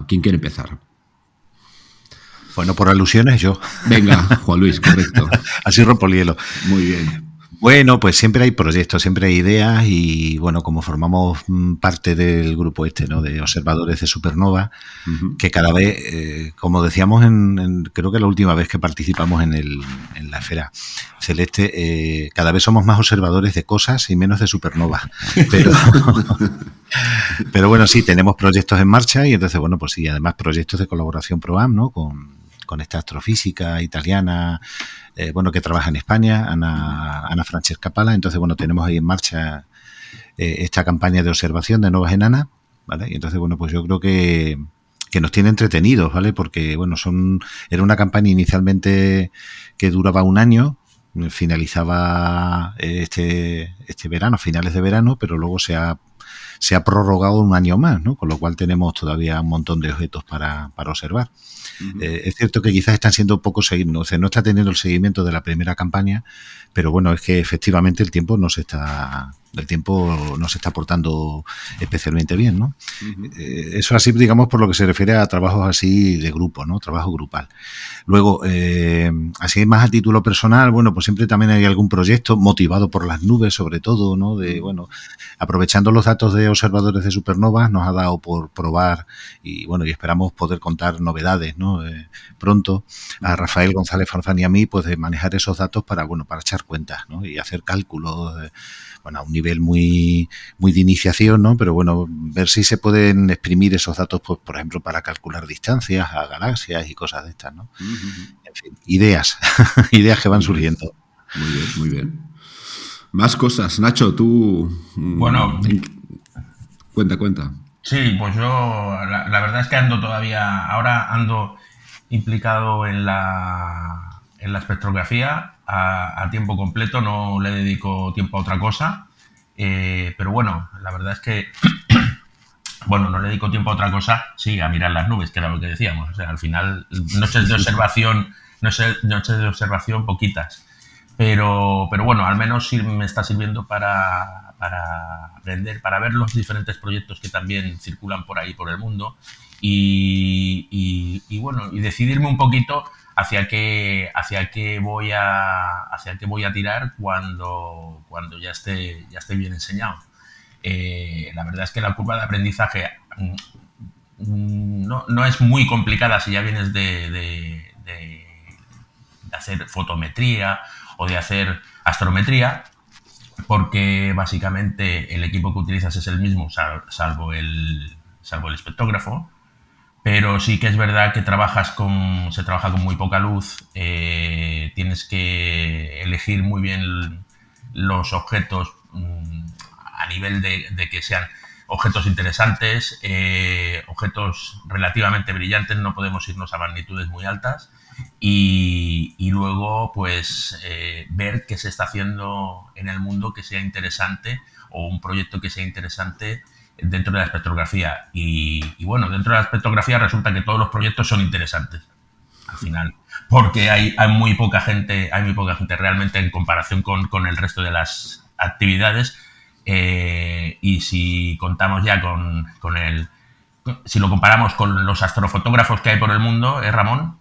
¿Quién quiere empezar? Bueno, por alusiones yo. Venga, Juan Luis, correcto. Así rompo el hielo. Muy bien. Bueno, pues siempre hay proyectos, siempre hay ideas y bueno, como formamos parte del grupo ¿no? De observadores de supernova, que cada vez, como decíamos creo que la última vez que participamos en la esfera celeste, cada vez somos más observadores de cosas y menos de supernova. Pero bueno, sí, tenemos proyectos en marcha y entonces, bueno, pues sí, además proyectos de colaboración PROAM, ¿no? Con esta astrofísica italiana, bueno, que trabaja en España, Ana Francesca Pala. Entonces, bueno, tenemos ahí en marcha esta campaña de observación de novas enanas, ¿vale? Y entonces, bueno, pues yo creo que nos tiene entretenidos, ¿vale? Porque, bueno, era una campaña inicialmente que duraba un año, finalizaba este verano, finales de verano, pero luego se ha prorrogado un año más, ¿no? Con lo cual tenemos todavía un montón de objetos para observar. Es cierto que quizás están siendo poco seguidos, o sea, no está teniendo el seguimiento de la primera campaña, pero bueno, es que efectivamente el tiempo no se está portando especialmente bien, ¿no? Eso así, digamos, por lo que se refiere a trabajos así de grupo, ¿no? Trabajo grupal. Luego, así más a título personal, bueno, pues siempre también hay algún proyecto motivado por las nubes, sobre todo, ¿no? De, bueno, aprovechando los datos de observadores de supernovas, nos ha dado por probar y, bueno, y esperamos poder contar novedades, ¿no? Pronto a Rafael González Farfán y a mí, pues de manejar esos datos para echar cuentas, ¿no? Y hacer cálculos, bueno, a un nivel muy de iniciación, ¿no? Pero bueno, ver si se pueden exprimir esos datos, pues, por ejemplo, para calcular distancias a galaxias y cosas de estas, ¿no? En fin, ideas que van surgiendo. Muy bien, muy bien. Más cosas. Nacho, tú... Bueno... Cuenta. Sí, pues yo la verdad es que ahora ando implicado en la espectrografía a tiempo completo, no le dedico tiempo a otra cosa, pero bueno, la verdad es que bueno, no le dedico tiempo a otra cosa, sí, a mirar las nubes, que era lo que decíamos, o sea, al final noches de observación poquitas, pero bueno, al menos sí me está sirviendo para aprender, para ver los diferentes proyectos que también circulan por ahí por el mundo y bueno, y decidirme un poquito hacia qué voy a tirar cuando ya esté bien enseñado. La verdad es que la curva de aprendizaje no es muy complicada si ya vienes de hacer fotometría o de hacer astrometría, porque básicamente el equipo que utilizas es el mismo, salvo el espectrógrafo, pero sí que es verdad que se trabaja con muy poca luz, tienes que elegir muy bien los objetos a nivel de que sean objetos interesantes, objetos relativamente brillantes, no podemos irnos a magnitudes muy altas, y luego pues ver qué se está haciendo en el mundo que sea interesante, o un proyecto que sea interesante dentro de la espectrografía. Y bueno, dentro de la espectrografía resulta que todos los proyectos son interesantes al final, porque hay muy poca gente realmente en comparación con el resto de las actividades, y si contamos ya si lo comparamos con los astrofotógrafos que hay por el mundo, Ramón,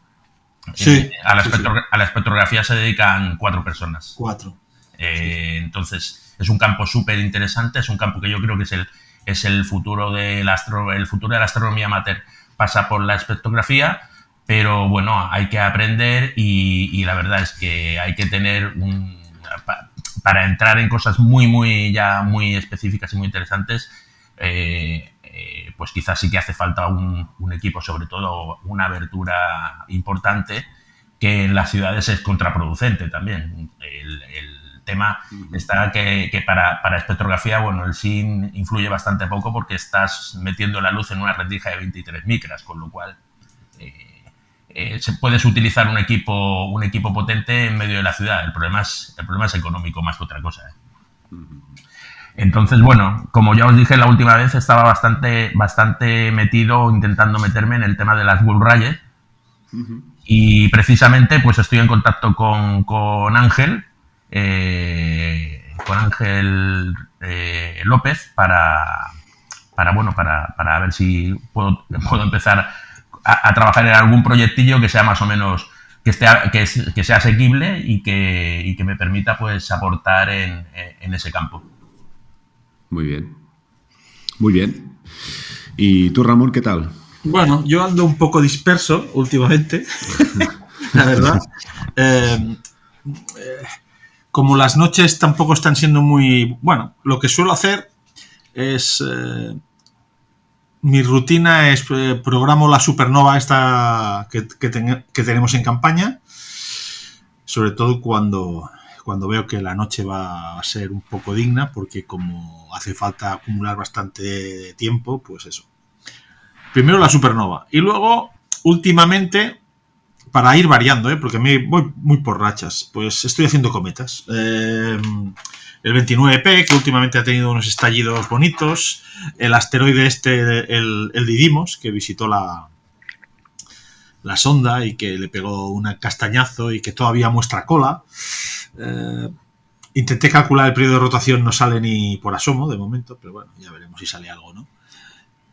sí, a la espectrografía se dedican 4 personas. 4. Entonces es un campo súper interesante, es un campo que yo creo que es el futuro de la astronomía amateur, pasa por la espectrografía, pero bueno, hay que aprender y la verdad es que hay que tener para entrar en cosas muy específicas y muy interesantes, pues quizás sí que hace falta un equipo, sobre todo una abertura importante, que en las ciudades es contraproducente también. El tema está que para espectrografía, bueno, el SIN influye bastante poco porque estás metiendo la luz en una rendija de 23 micras, con lo cual puedes utilizar un equipo potente en medio de la ciudad. El problema es económico más que otra cosa. Entonces, bueno, como ya os dije la última vez, estaba bastante metido intentando meterme en el tema de las WebRayet. Y precisamente pues estoy en contacto con Ángel, López para ver si puedo empezar a trabajar en algún proyectillo que sea más o menos que sea asequible y que me permita pues aportar en ese campo. Muy bien. Muy bien. ¿Y tú, Ramón, qué tal? Bueno, yo ando un poco disperso últimamente, la verdad. Como las noches tampoco están siendo muy... Bueno, lo que suelo hacer es... mi rutina es programo la supernova esta que tenemos en campaña, sobre todo cuando veo que la noche va a ser un poco digna, porque como hace falta acumular bastante tiempo, pues eso. Primero la supernova y luego, últimamente, para ir variando, porque me voy muy por rachas, pues estoy haciendo cometas. El 29P, que últimamente ha tenido unos estallidos bonitos. El asteroide el Didymos, que visitó la sonda y que le pegó un castañazo y que todavía muestra cola. Intenté calcular el periodo de rotación, no sale ni por asomo de momento, pero bueno, ya veremos si sale algo, ¿no?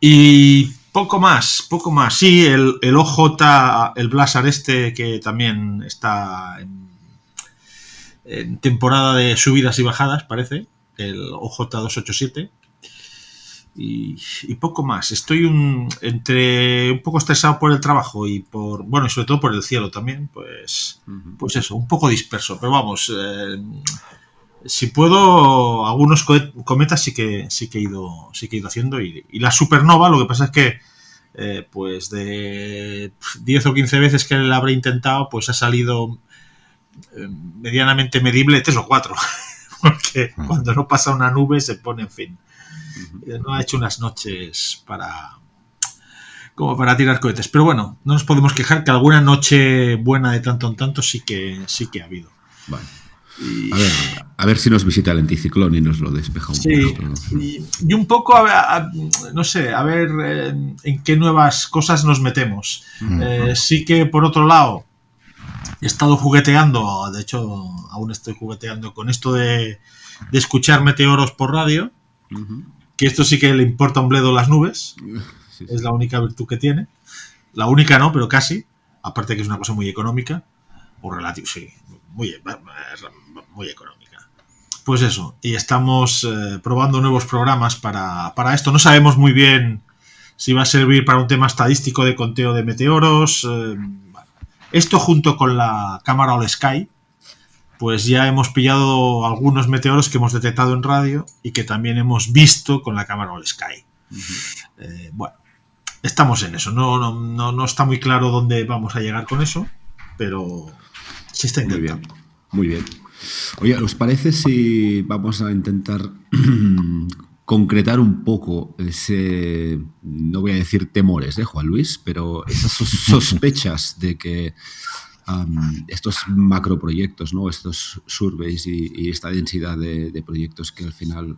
Y poco más. Sí, el OJ, el Blazar que también está en temporada de subidas y bajadas, parece, el OJ287. Y poco más. Estoy un poco estresado por el trabajo y sobre todo por el cielo también, pues eso, un poco disperso, pero vamos, si puedo, algunos cometas sí que he ido haciendo y la supernova, lo que pasa es que pues de 10 o 15 veces que la habré intentado, pues ha salido medianamente medible 3 o 4 porque cuando no pasa una nube se pone, en fin, no ha hecho unas noches como para tirar cohetes, pero bueno, no nos podemos quejar, que alguna noche buena de tanto en tanto sí que ha habido. Vale. A ver si nos visita el anticiclón y nos lo despeja un poco. Y un poco, no sé, a ver en qué nuevas cosas nos metemos. Sí que, por otro lado, he estado jugueteando, de hecho, aún estoy jugueteando con esto de escuchar meteoros por radio, que esto sí que le importa un bledo las nubes, es la única virtud que tiene. La única no, pero casi, aparte que es una cosa muy económica, o relativo, sí, muy económica. Pues eso, y estamos probando nuevos programas para esto. No sabemos muy bien si va a servir para un tema estadístico de conteo de meteoros. Esto junto con la cámara All Sky, pues ya hemos pillado algunos meteoros que hemos detectado en radio y que también hemos visto con la cámara All Sky. Bueno, estamos en eso. No está muy claro dónde vamos a llegar con eso, pero se está intentando. Muy bien. Oye, ¿os parece si vamos a intentar concretar un poco ese, no voy a decir temores, Juan Luis, pero esas sospechas de que estos macroproyectos, ¿no? Estos surveys y esta densidad de proyectos que al final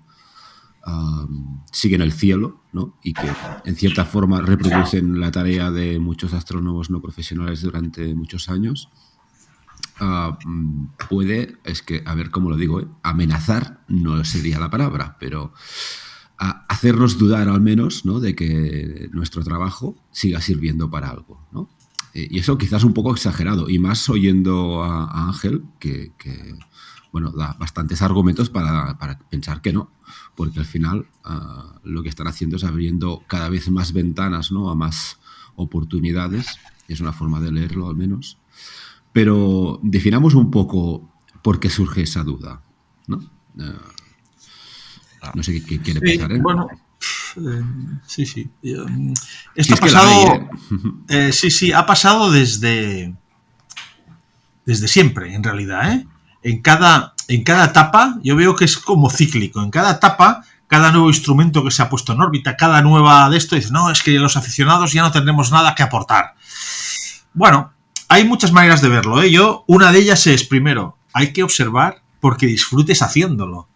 siguen el cielo, ¿no? Y que en cierta forma reproducen la tarea de muchos astrónomos no profesionales durante muchos años, puede, es que, a ver cómo lo digo, amenazar no sería la palabra, pero hacernos dudar al menos, ¿no? De que nuestro trabajo siga sirviendo para algo, ¿no? Y eso quizás un poco exagerado, y más oyendo a Ángel, que bueno, da bastantes argumentos para pensar que no, porque al final lo que están haciendo es abriendo cada vez más ventanas, ¿no? A más oportunidades, es una forma de leerlo al menos, pero definamos un poco por qué surge esa duda, ¿no? No sé qué quiere pasar, ¿eh? Bueno, sí. Esto es ha pasado. Sí, ha pasado desde siempre, en realidad, ¿eh? En cada etapa, yo veo que es como cíclico. En cada etapa, cada nuevo instrumento que se ha puesto en órbita, cada nueva de esto, dice, no, es que los aficionados ya no tendremos nada que aportar. Bueno, hay muchas maneras de verlo, ¿eh? Una de ellas es, primero, hay que observar porque disfrutes haciéndolo.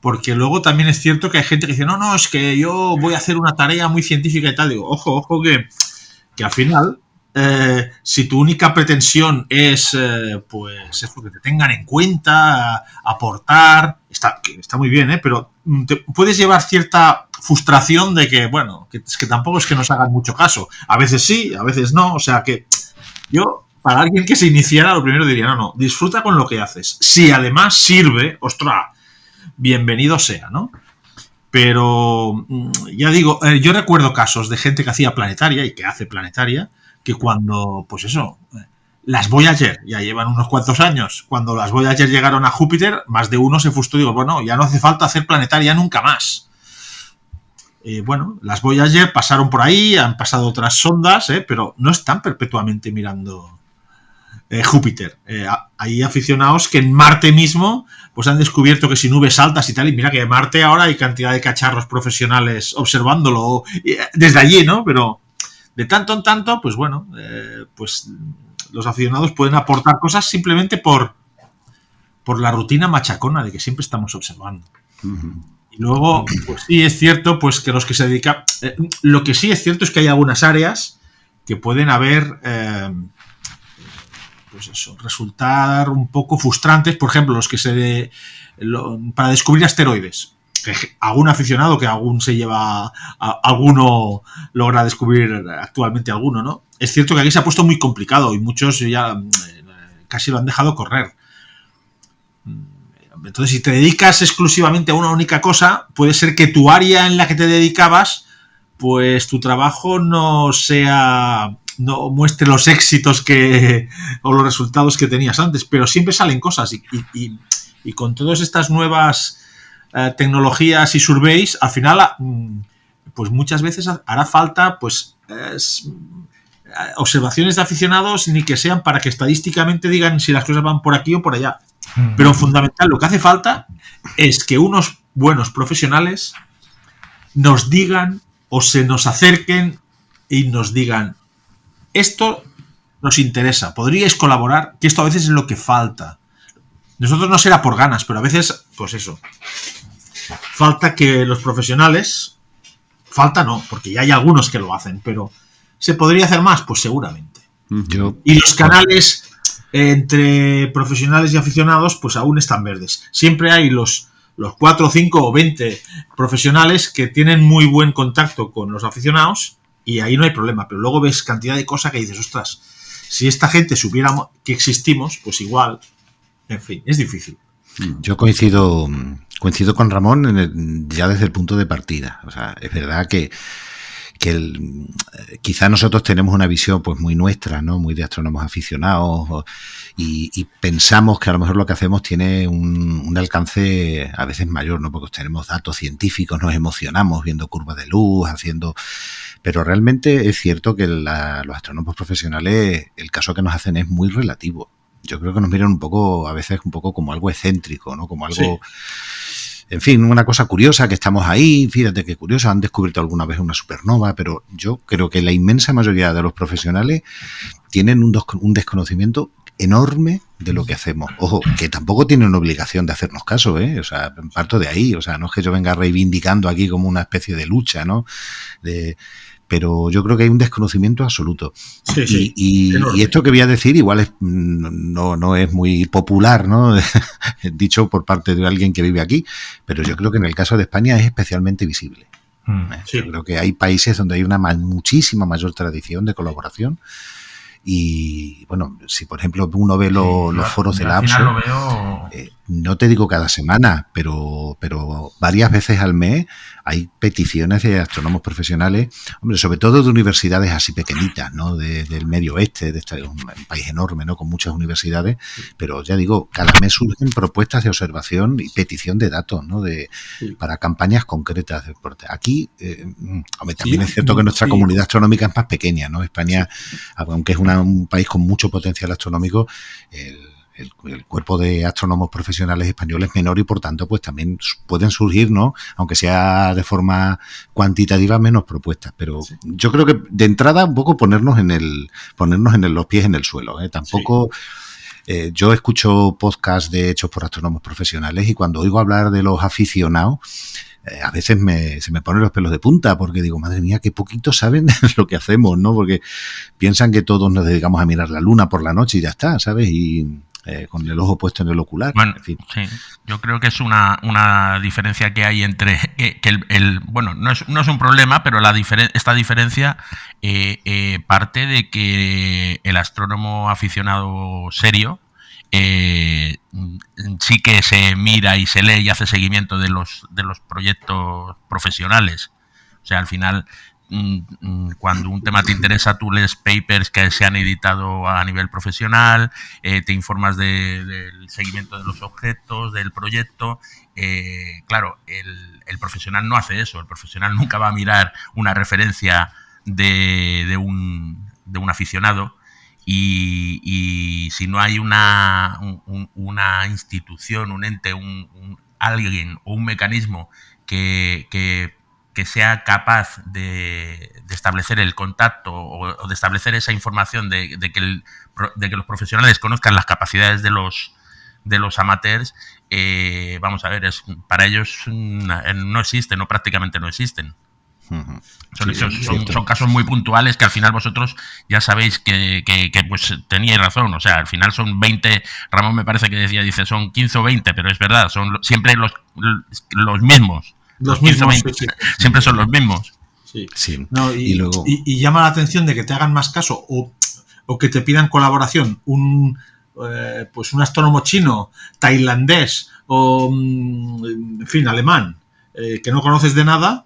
Porque luego también es cierto que hay gente que dice, no, es que yo voy a hacer una tarea muy científica y tal. Digo, ojo, que al final, si tu única pretensión es, pues, eso, que te tengan en cuenta, aportar, está muy bien, ¿eh? Pero te puedes llevar cierta frustración de que, bueno, que tampoco es que nos hagan mucho caso. A veces sí, a veces no. O sea que yo, para alguien que se iniciara, lo primero diría, no, disfruta con lo que haces. Si además sirve, ostras, bienvenido sea, ¿no? Pero ya digo, yo recuerdo casos de gente que hacía planetaria y que hace planetaria, que cuando, pues eso, las Voyager ya llevan unos cuantos años, cuando las Voyager llegaron a Júpiter, más de uno se frustró y digo, bueno, ya no hace falta hacer planetaria nunca más. Bueno, las Voyager pasaron por ahí, han pasado otras sondas, pero no están perpetuamente mirando Júpiter. Hay aficionados que en Marte mismo pues han descubierto que sin nubes altas y tal, y mira que en Marte ahora hay cantidad de cacharros profesionales observándolo desde allí, ¿no? Pero de tanto en tanto, pues bueno, pues los aficionados pueden aportar cosas simplemente por la rutina machacona de que siempre estamos observando. Y luego, pues sí es cierto, pues que los que se dedican... lo que sí es cierto es que hay algunas áreas que pueden haber... pues eso, resultar un poco frustrantes, por ejemplo, los que para descubrir asteroides. Algún aficionado que aún se lleva, alguno logra descubrir actualmente alguno, ¿no? Es cierto que aquí se ha puesto muy complicado y muchos ya casi lo han dejado correr. Entonces, si te dedicas exclusivamente a una única cosa, puede ser que tu área en la que te dedicabas, pues tu trabajo no muestre los éxitos o los resultados que tenías antes, pero siempre salen cosas y con todas estas nuevas tecnologías y surveys, al final, pues muchas veces hará falta, pues, observaciones de aficionados, ni que sean para que estadísticamente digan si las cosas van por aquí o por allá. Pero fundamental, lo que hace falta es que unos buenos profesionales nos digan o se nos acerquen y nos digan, esto nos interesa, podríais colaborar, que esto a veces es lo que falta. Nosotros no será por ganas, pero a veces, pues eso, falta que los profesionales, falta no, porque ya hay algunos que lo hacen, pero ¿se podría hacer más? Pues seguramente. Y los canales entre profesionales y aficionados, pues aún están verdes. Siempre hay los 4, 5 o 20 profesionales que tienen muy buen contacto con los aficionados y ahí no hay problema, pero luego ves cantidad de cosas que dices, ostras, si esta gente supiera que existimos, pues igual, en fin, es difícil. Yo coincido con Ramón ya desde el punto de partida. O sea, es verdad que quizá nosotros tenemos una visión pues muy nuestra, ¿no? Muy de astrónomos aficionados y pensamos que a lo mejor lo que hacemos tiene un alcance a veces mayor, ¿no? Porque tenemos datos científicos, nos emocionamos viendo curvas de luz, pero realmente es cierto que los astrónomos profesionales, el caso que nos hacen es muy relativo. Yo creo que nos miran a veces un poco como algo excéntrico, ¿no? Como algo... Sí. En fin, una cosa curiosa que estamos ahí, fíjate qué curioso, han descubierto alguna vez una supernova, pero yo creo que la inmensa mayoría de los profesionales tienen un desconocimiento enorme de lo que hacemos. Ojo, que tampoco tienen obligación de hacernos caso, ¿eh? O sea, parto de ahí, o sea, no es que yo venga reivindicando aquí como una especie de lucha, ¿no? Pero yo creo que hay un desconocimiento absoluto. Sí, y esto que voy a decir igual no es muy popular, ¿no? Dicho por parte de alguien que vive aquí, pero yo creo que en el caso de España es especialmente visible. Sí. Yo creo que hay países donde hay una muchísima mayor tradición de colaboración y, bueno, si por ejemplo uno ve los foros de la APSO, no te digo cada semana, pero varias veces al mes hay peticiones de astrónomos profesionales, hombre, sobre todo de universidades así pequeñitas, ¿no? Del medio oeste, un país enorme, ¿no? Con muchas universidades, pero ya digo, cada mes surgen propuestas de observación y petición de datos, ¿no? Para campañas concretas. Aquí, hombre, también es cierto que nuestra comunidad astronómica es más pequeña, ¿no? España, aunque es un país con mucho potencial astronómico, el cuerpo de astrónomos profesionales españoles es menor y por tanto pues también pueden surgir, ¿no? Aunque sea de forma cuantitativa, menos propuestas, pero yo creo que de entrada un poco ponernos los pies en el suelo, ¿eh? Tampoco yo escucho podcasts hechos por astrónomos profesionales y cuando oigo hablar de los aficionados a veces se me ponen los pelos de punta porque digo, madre mía, qué poquito saben lo que hacemos, ¿no? Porque piensan que todos nos dedicamos a mirar la luna por la noche y ya está, ¿sabes? Y con el ojo puesto en el ocular. Bueno, en fin. sí, yo creo que es una diferencia que hay entre bueno, no es un problema, pero esta diferencia parte de que el astrónomo aficionado serio sí que se mira y se lee y hace seguimiento de los proyectos profesionales. O sea, al final, cuando un tema te interesa, tú lees papers que se han editado a nivel profesional, te informas del seguimiento de los objetos, del proyecto. Claro, el profesional no hace eso. El profesional nunca va a mirar una referencia de un aficionado. Y si no hay una institución, un ente, alguien o un mecanismo que sea capaz de establecer el contacto o de establecer esa información de que los profesionales conozcan las capacidades de los amateurs, vamos a ver, para ellos no existen, o prácticamente no existen. Son casos muy puntuales que al final vosotros ya sabéis que pues teníais razón. O sea, al final son 20, Ramón me parece que dice son 15 o 20, pero es verdad, son siempre los mismos. Los mismos, 20, siempre son los mismos. Sí. No, luego... y llama la atención de que te hagan más caso o que te pidan colaboración pues un astrónomo chino, tailandés o en fin, alemán, que no conoces de nada.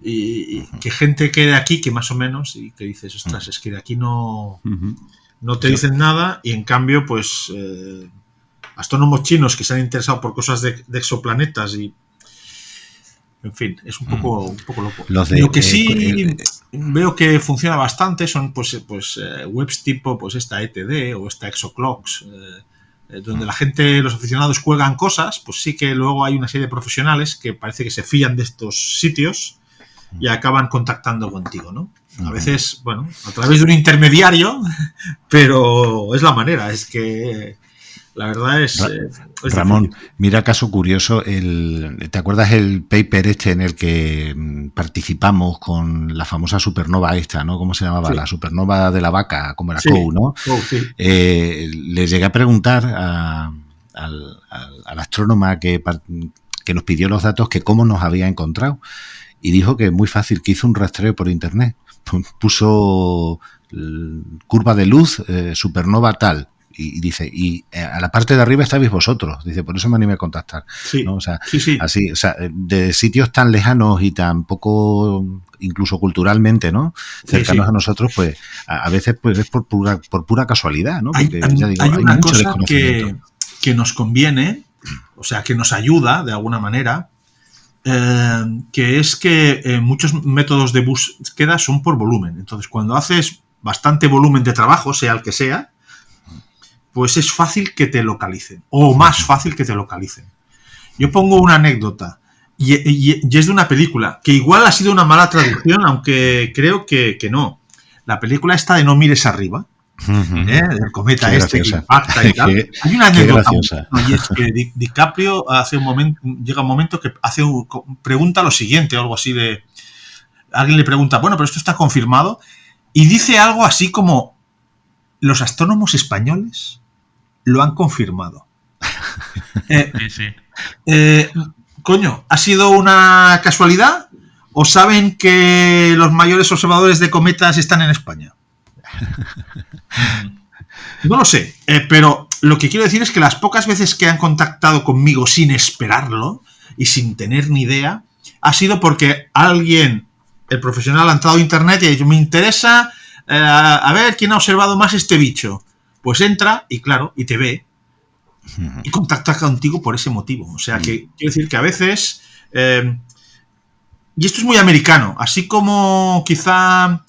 Y que gente que de aquí, que más o menos, y que dices, ostras, es que de aquí no te dicen nada, y en cambio, pues, astrónomos chinos que se han interesado por cosas de exoplanetas y, en fin, es un poco loco. Lo que sí veo que funciona bastante son, pues webs tipo, pues, esta ETD o esta ExoClocks, donde la gente, los aficionados cuelgan cosas, pues sí que luego hay una serie de profesionales que parece que se fían de estos sitios y acaban contactando contigo, ¿no? A veces, bueno, a través de un intermediario, pero es la manera, es que la verdad es Ramón, difícil. mira caso curioso, ¿te acuerdas el paper en el que participamos con la famosa supernova esta, ¿no? ¿Cómo se llamaba? Sí. La supernova de la vaca, como era COU, ¿no? Sí. Le llegué a preguntar al astrónoma que nos pidió los datos que cómo nos había encontrado. Y dijo que muy fácil, que hizo un rastreo por internet. Puso curva de luz, supernova tal. Y dice, y a la parte de arriba estáis vosotros. Dice, por eso me animé a contactar. Sí, ¿no? O sea, sí. Así, o sea, de sitios tan lejanos y tan poco, incluso culturalmente, ¿no? Cercanos a nosotros, pues a veces pues es por pura casualidad, ¿no? Porque ya digo, hay una mucho cosa desconocimiento. que nos conviene, o sea, que nos ayuda de alguna manera. Que es que muchos métodos de búsqueda son por volumen. Entonces, cuando haces bastante volumen de trabajo, sea el que sea, pues es fácil que te localicen, o más fácil que te localicen. Yo pongo una anécdota, y es de una película, que igual ha sido una mala traducción, aunque creo que no. La película esta de No mires arriba, el cometa que impacta y tal. Hay una anécdota, y es que DiCaprio llega un momento que pregunta lo siguiente, o algo así de... Alguien le pregunta, bueno, pero esto está confirmado, y dice algo así como, los astrónomos españoles lo han confirmado. Coño, ¿ha sido una casualidad? ¿O saben que los mayores observadores de cometas están en España? No lo sé, pero lo que quiero decir es que las pocas veces que han contactado conmigo sin esperarlo y sin tener ni idea, ha sido porque alguien, el profesional, ha entrado a internet y ha dicho, me interesa a ver quién ha observado más este bicho. Pues entra y claro, y te ve y contacta contigo por ese motivo. O sea, que quiero decir que a veces, y esto es muy americano, así como quizá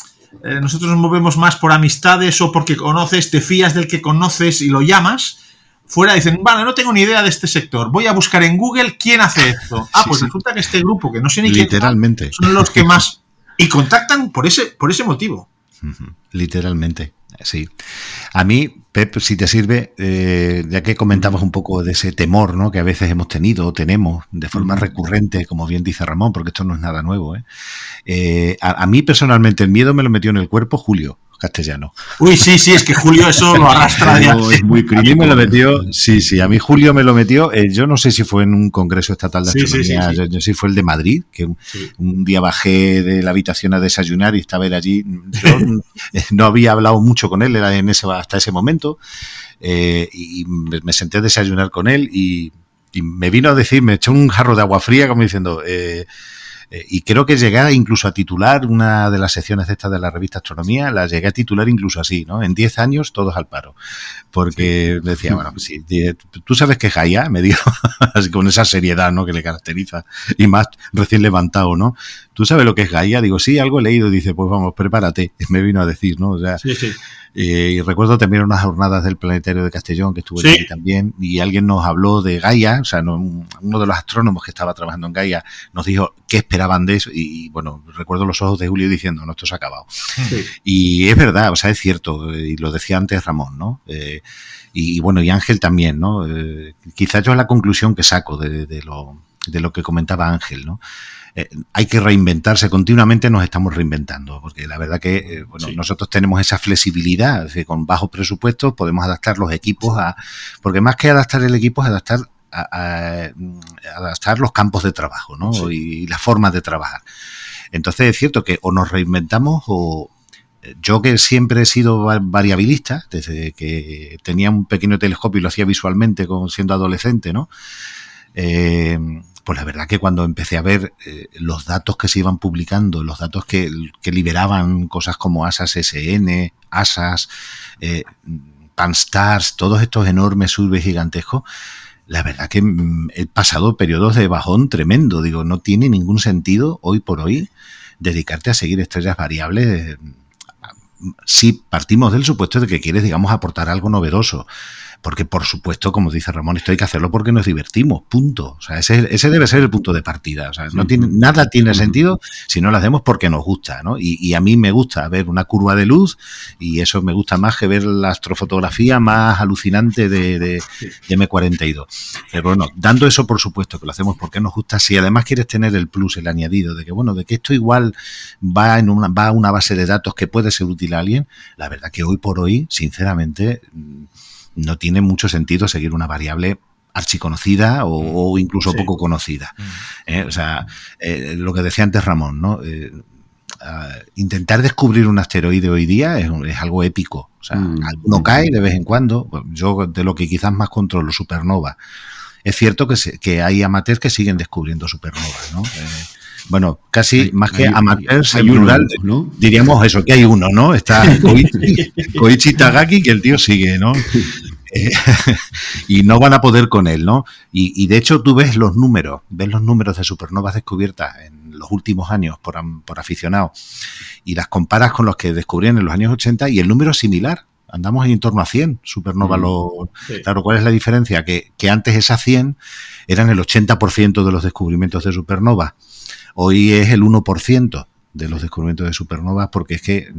nosotros nos movemos más por amistades o porque conoces, te fías del que conoces y lo llamas, fuera dicen, vale, no tengo ni idea de este sector, voy a buscar en Google quién hace esto. Ah, pues resulta que este grupo, que no sé ni quién literalmente son los que más... Y contactan por ese motivo. Literalmente, sí. A mí, Pep, si te sirve, ya que comentabas un poco de ese temor, ¿no?, que a veces hemos tenido o tenemos de forma recurrente, como bien dice Ramón, porque esto no es nada nuevo, a mí personalmente el miedo me lo metió en el cuerpo Julio Castellano. Uy, sí, es que Julio eso lo arrastra ya. Es muy crítico. A mí me lo metió, sí, a mí Julio me lo metió, yo no sé si fue en un congreso estatal de astronomía, yo sí fue el de Madrid, que un día bajé de la habitación a desayunar y estaba él allí, yo no había hablado mucho con él hasta ese momento, y me senté a desayunar con él y me vino a decir, me echó un jarro de agua fría como diciendo... y creo que llegué incluso a titular una de las secciones estas de la revista Astronomía, la llegué a titular incluso así, ¿no? En 10 años todos al paro. Porque decía, bueno, pues sí, tú sabes que Gaia, me dijo, así con esa seriedad, ¿no?, que le caracteriza, y más recién levantado, ¿no? ¿Tú sabes lo que es Gaia? Digo, sí, algo he leído. Dice, pues vamos, prepárate. Me vino a decir, ¿no? O sea, sí. Y recuerdo también unas jornadas del Planetario de Castellón, que estuve allí también, y alguien nos habló de Gaia, o sea, uno de los astrónomos que estaba trabajando en Gaia nos dijo qué esperaban de eso, y bueno, recuerdo los ojos de Julio diciendo, no, esto se ha acabado. Sí. Y es verdad, o sea, es cierto, y lo decía antes Ramón, ¿no? Y bueno, y Ángel también, ¿no? Quizás yo es la conclusión que saco de lo que comentaba Ángel, ¿no? Hay que reinventarse, continuamente nos estamos reinventando, porque la verdad que nosotros tenemos esa flexibilidad, es decir, con bajos presupuestos podemos adaptar los equipos porque más que adaptar el equipo es adaptar los campos de trabajo, ¿no? Y las formas de trabajar. Entonces es cierto que o nos reinventamos o... Yo, que siempre he sido variabilista, desde que tenía un pequeño telescopio y lo hacía visualmente siendo adolescente, ¿no? Pues la verdad que cuando empecé a ver los datos que se iban publicando, los datos que liberaban cosas como ASAS SN, ASAS, Pan-STARRS, todos estos enormes urbes gigantescos, la verdad que he pasado periodos de bajón tremendo. Digo, no tiene ningún sentido hoy por hoy dedicarte a seguir estrellas variables si partimos del supuesto de que quieres, digamos, aportar algo novedoso. Porque, por supuesto, como dice Ramón, esto hay que hacerlo porque nos divertimos, punto. O sea, ese debe ser el punto de partida. O sea, nada tiene sentido si no lo hacemos porque nos gusta, ¿no? Y a mí me gusta ver una curva de luz, y eso me gusta más que ver la astrofotografía más alucinante de M42. Pero bueno, dando eso por supuesto que lo hacemos porque nos gusta, si además quieres tener el plus, el añadido de que, bueno, de que esto igual va a una base de datos que puede ser útil a alguien, la verdad que hoy por hoy, sinceramente... no tiene mucho sentido seguir una variable archiconocida o incluso poco conocida. O sea, lo que decía antes Ramón, ¿no? Intentar descubrir un asteroide hoy día es algo épico. O sea, alguno cae de vez en cuando. Yo, de lo que quizás más controlo, supernova. Es cierto que hay amateurs que siguen descubriendo supernovas, ¿no? Bueno, casi más que amateurs en plural, ¿no? Diríamos eso, que hay uno, ¿no? Está Koichi Tagaki, que el tío sigue, ¿no? Y no van a poder con él, ¿no? Y de hecho tú ves los números de supernovas descubiertas en los últimos años por aficionados, y las comparas con los que descubrían en los años 80 y el número es similar. Andamos ahí en torno a 100 supernovas. Claro, ¿cuál es la diferencia? Que antes esas 100 eran el 80% de los descubrimientos de supernovas. Hoy es el 1% de los descubrimientos de supernovas, porque es que,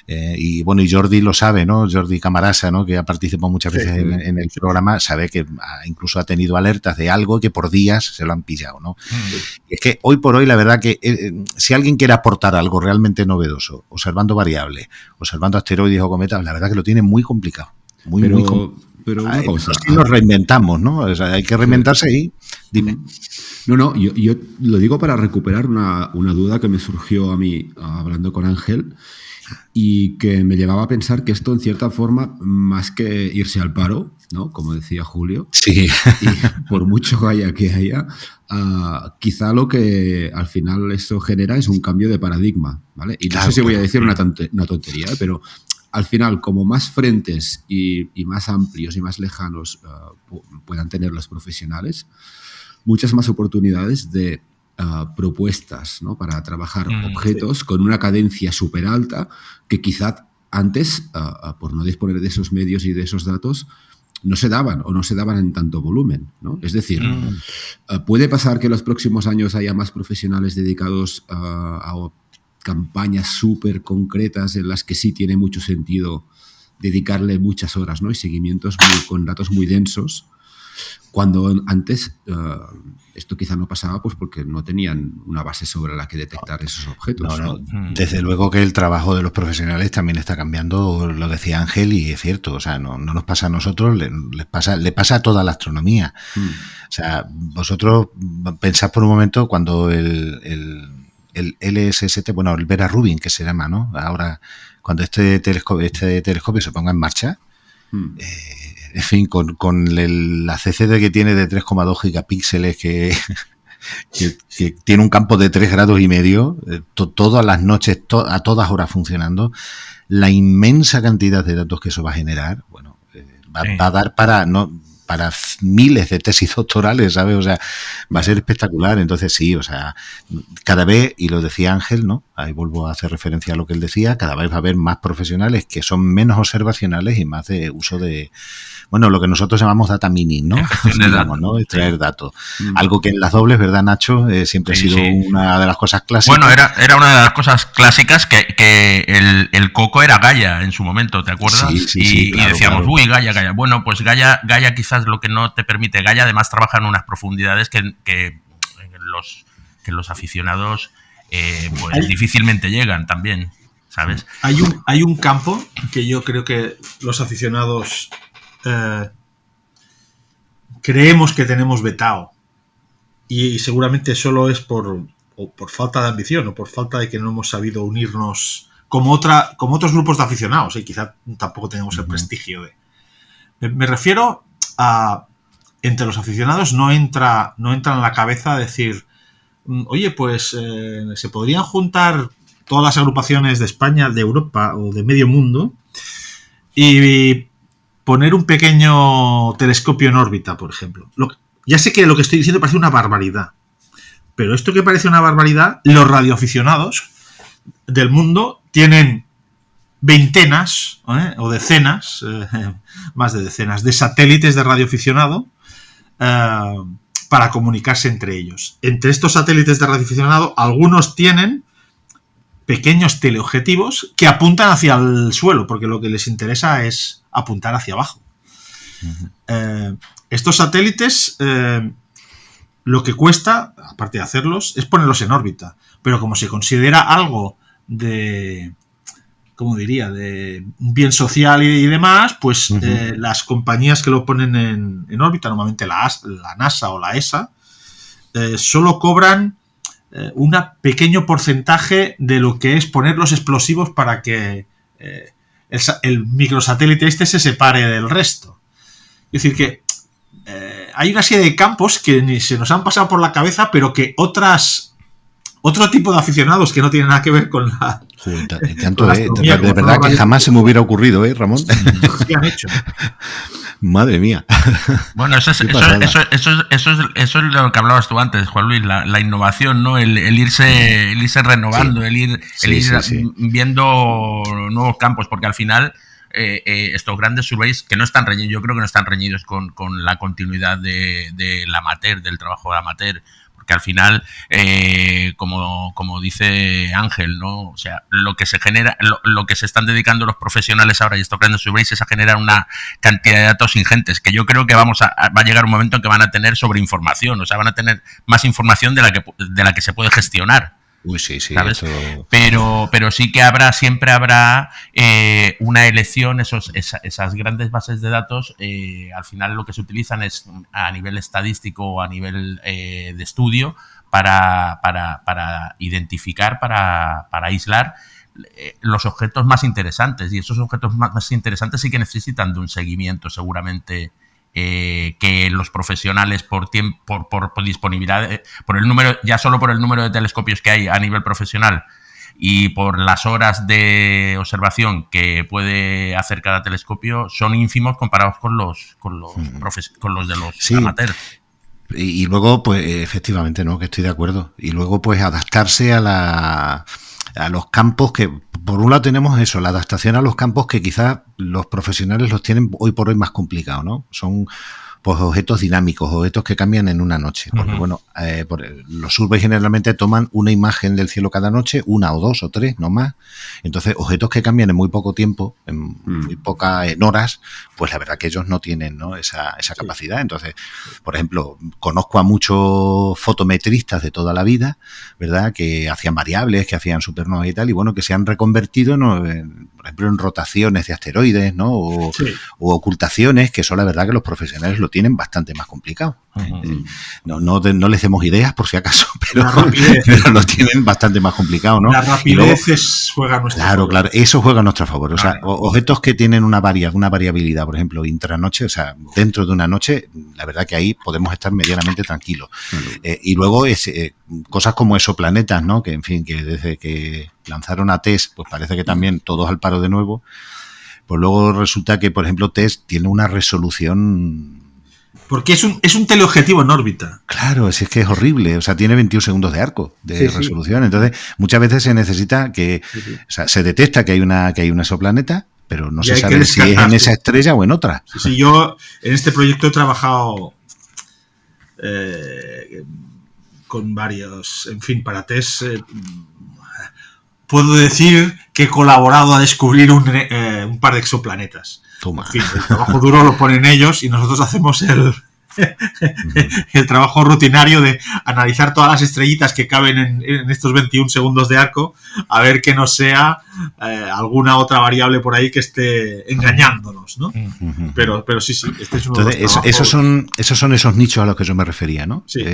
y bueno, y Jordi lo sabe, ¿no? Jordi Camarasa, ¿no?, que ha participado muchas veces en el programa, sabe que incluso ha tenido alertas de algo que por días se lo han pillado, ¿no? Y es que hoy por hoy, la verdad que si alguien quiere aportar algo realmente novedoso, observando variables, observando asteroides o cometas, la verdad que lo tiene muy complicado. Muy complicado. Pero una cosa. Así nos reinventamos, ¿no? O sea, hay que reinventarse y dime. No, yo lo digo para recuperar una duda que me surgió a mí hablando con Ángel, y que me llevaba a pensar que esto, en cierta forma, más que irse al paro, ¿no? Como decía Julio, Sí. y por mucho Gaia que haya, quizá lo que al final esto genera es un cambio de paradigma, ¿vale? Y no Claro, sé si voy a claro. decir una tontería, pero al final, como más frentes y más amplios y más lejanos puedan tener los profesionales, muchas más oportunidades de propuestas, ¿no? Para trabajar objetos con una cadencia súper alta que quizá antes, por no disponer de esos medios y de esos datos, no se daban o no se daban en tanto volumen, ¿no? Es decir, puede pasar que en los próximos años haya más profesionales dedicados a campañas súper concretas en las que sí tiene mucho sentido dedicarle muchas horas, ¿no? Y seguimientos con datos muy densos, cuando antes esto quizá no pasaba pues porque no tenían una base sobre la que detectar esos objetos. No. Desde luego que el trabajo de los profesionales también está cambiando, lo decía Ángel, y es cierto, o sea, no nos pasa a nosotros, le pasa a toda la astronomía. O sea, vosotros pensad por un momento cuando el LSST, bueno, el Vera Rubin, que se llama, ¿no? Ahora, cuando este telescopio se ponga en marcha, en fin, con la CCD que tiene de 3,2 gigapíxeles, que tiene un campo de 3,5 grados, todas las noches, a todas horas funcionando, la inmensa cantidad de datos que eso va a generar, bueno, va a dar para miles de tesis doctorales, ¿sabes? O sea, va a ser espectacular. Entonces sí, o sea, cada vez, y lo decía Ángel, ¿no? Ahí vuelvo a hacer referencia a lo que él decía, cada vez va a haber más profesionales que son menos observacionales y más de uso de, bueno, lo que nosotros llamamos data mining, ¿no? Digamos, ¿no? Extraer datos. Algo que en las dobles, ¿verdad, Nacho? Siempre ha sido una de las cosas clásicas. Bueno, era una de las cosas clásicas que el coco era Gaia en su momento, ¿te acuerdas? Sí, claro, y decíamos, claro. uy, Gaia. Bueno, pues Gaia quizás lo que no te permite. Gaia además trabaja en unas profundidades que los aficionados pues difícilmente llegan también, ¿sabes? Hay un campo que yo creo que los aficionados creemos que tenemos vetado, y seguramente solo es por falta de ambición o por falta de que no hemos sabido unirnos como otros grupos de aficionados, y quizá tampoco tenemos el prestigio de... Me refiero a... Entre los aficionados no entra en la cabeza decir, oye, pues se podrían juntar todas las agrupaciones de España, de Europa o de medio mundo y poner un pequeño telescopio en órbita, por ejemplo. Ya sé que lo que estoy diciendo parece una barbaridad, pero esto que parece una barbaridad, los radioaficionados del mundo tienen veintenas o decenas, más de decenas, de satélites de radioaficionado para comunicarse entre ellos. Entre estos satélites de radioaficionado, algunos tienen pequeños teleobjetivos que apuntan hacia el suelo, porque lo que les interesa es apuntar hacia abajo. Estos satélites, lo que cuesta, aparte de hacerlos, es ponerlos en órbita. Pero como se considera algo de... ¿Cómo diría? De un bien social y demás, pues las compañías que lo ponen en órbita, normalmente la NASA o la ESA, solo cobran un pequeño porcentaje de lo que es poner los explosivos para que el microsatélite este se separe del resto. Es decir, que hay una serie de campos que ni se nos han pasado por la cabeza, pero que otro tipo de aficionados que no tienen nada que ver con la... Tanto, de verdad que jamás se me hubiera ocurrido, Ramón. ¿Qué han hecho? Madre mía. Bueno, eso es lo que hablabas tú antes, Juan Luis, la innovación, ¿no? El irse renovando, el ir viendo nuevos campos, porque al final estos grandes surveys que no están reñidos, yo creo que no están reñidos con la continuidad del amateur, del trabajo de amateur, porque al final, como dice Ángel, ¿no? O sea, lo que se genera, lo que se están dedicando los profesionales ahora y estos grandes surveys es a generar una cantidad de datos ingentes, que yo creo que va a llegar un momento en que van a tener sobreinformación, o sea, van a tener más información de la que se puede gestionar. Uy, sí, ¿sabes? Pero sí que siempre habrá una elección, esas grandes bases de datos, al final lo que se utilizan es a nivel estadístico o a nivel de estudio para identificar, para aislar los objetos más interesantes, y esos objetos más interesantes sí que necesitan de un seguimiento seguramente que los profesionales por disponibilidad, por el número, ya solo por el número de telescopios que hay a nivel profesional y por las horas de observación que puede hacer cada telescopio, son ínfimos comparados con los de los amateurs. Y luego, pues efectivamente, ¿no? Que estoy de acuerdo. Y luego, pues adaptarse a los campos que, por un lado tenemos eso, la adaptación a los campos que quizás los profesionales los tienen hoy por hoy más complicados, ¿no? Son pues objetos dinámicos, objetos que cambian en una noche. Porque, bueno, los surveys generalmente toman una imagen del cielo cada noche, una o dos o tres, no más. Entonces, objetos que cambian en muy poco tiempo, en muy pocas horas, pues la verdad que ellos no tienen, ¿no? esa capacidad. Entonces, por ejemplo, conozco a muchos fotometristas de toda la vida, ¿verdad? Que hacían variables, que hacían supernovas y tal, y bueno, que se han reconvertido, ¿no? Por ejemplo, en rotaciones de asteroides, ¿no? O ocultaciones, que son la verdad que los profesionales lo tienen bastante más complicado. No les demos ideas por si acaso, pero lo tienen bastante más complicado, ¿no? La rapidez juega a nuestro favor. Claro, eso juega a nuestro favor. O sea, objetos que tienen una variabilidad, por ejemplo, intranoche, o sea, dentro de una noche, la verdad que ahí podemos estar medianamente tranquilos. Y luego cosas como exoplanetas, ¿no? Que, en fin, que desde que lanzaron a TESS, pues parece que también todos al paro de nuevo. Pues luego resulta que, por ejemplo, TESS tiene una resolución... Porque es un teleobjetivo en órbita. Claro, es que es horrible. O sea, tiene 21 segundos de arco de resolución. Entonces, muchas veces se necesita que... O sea, se detecta que hay un exoplaneta, pero no se sabe si es en esa estrella o en otra. Sí, yo en este proyecto he trabajado con varios... En fin, para TESS... puedo decir que he colaborado a descubrir un par de exoplanetas. Toma. En fin, el trabajo duro lo ponen ellos y nosotros hacemos el trabajo rutinario de analizar todas las estrellitas que caben en estos 21 segundos de arco, a ver que no sea alguna otra variable por ahí que esté engañándonos, ¿no? Pero sí, este es uno de los trabajos. Esos son esos nichos a los que yo me refería, ¿no? Sí.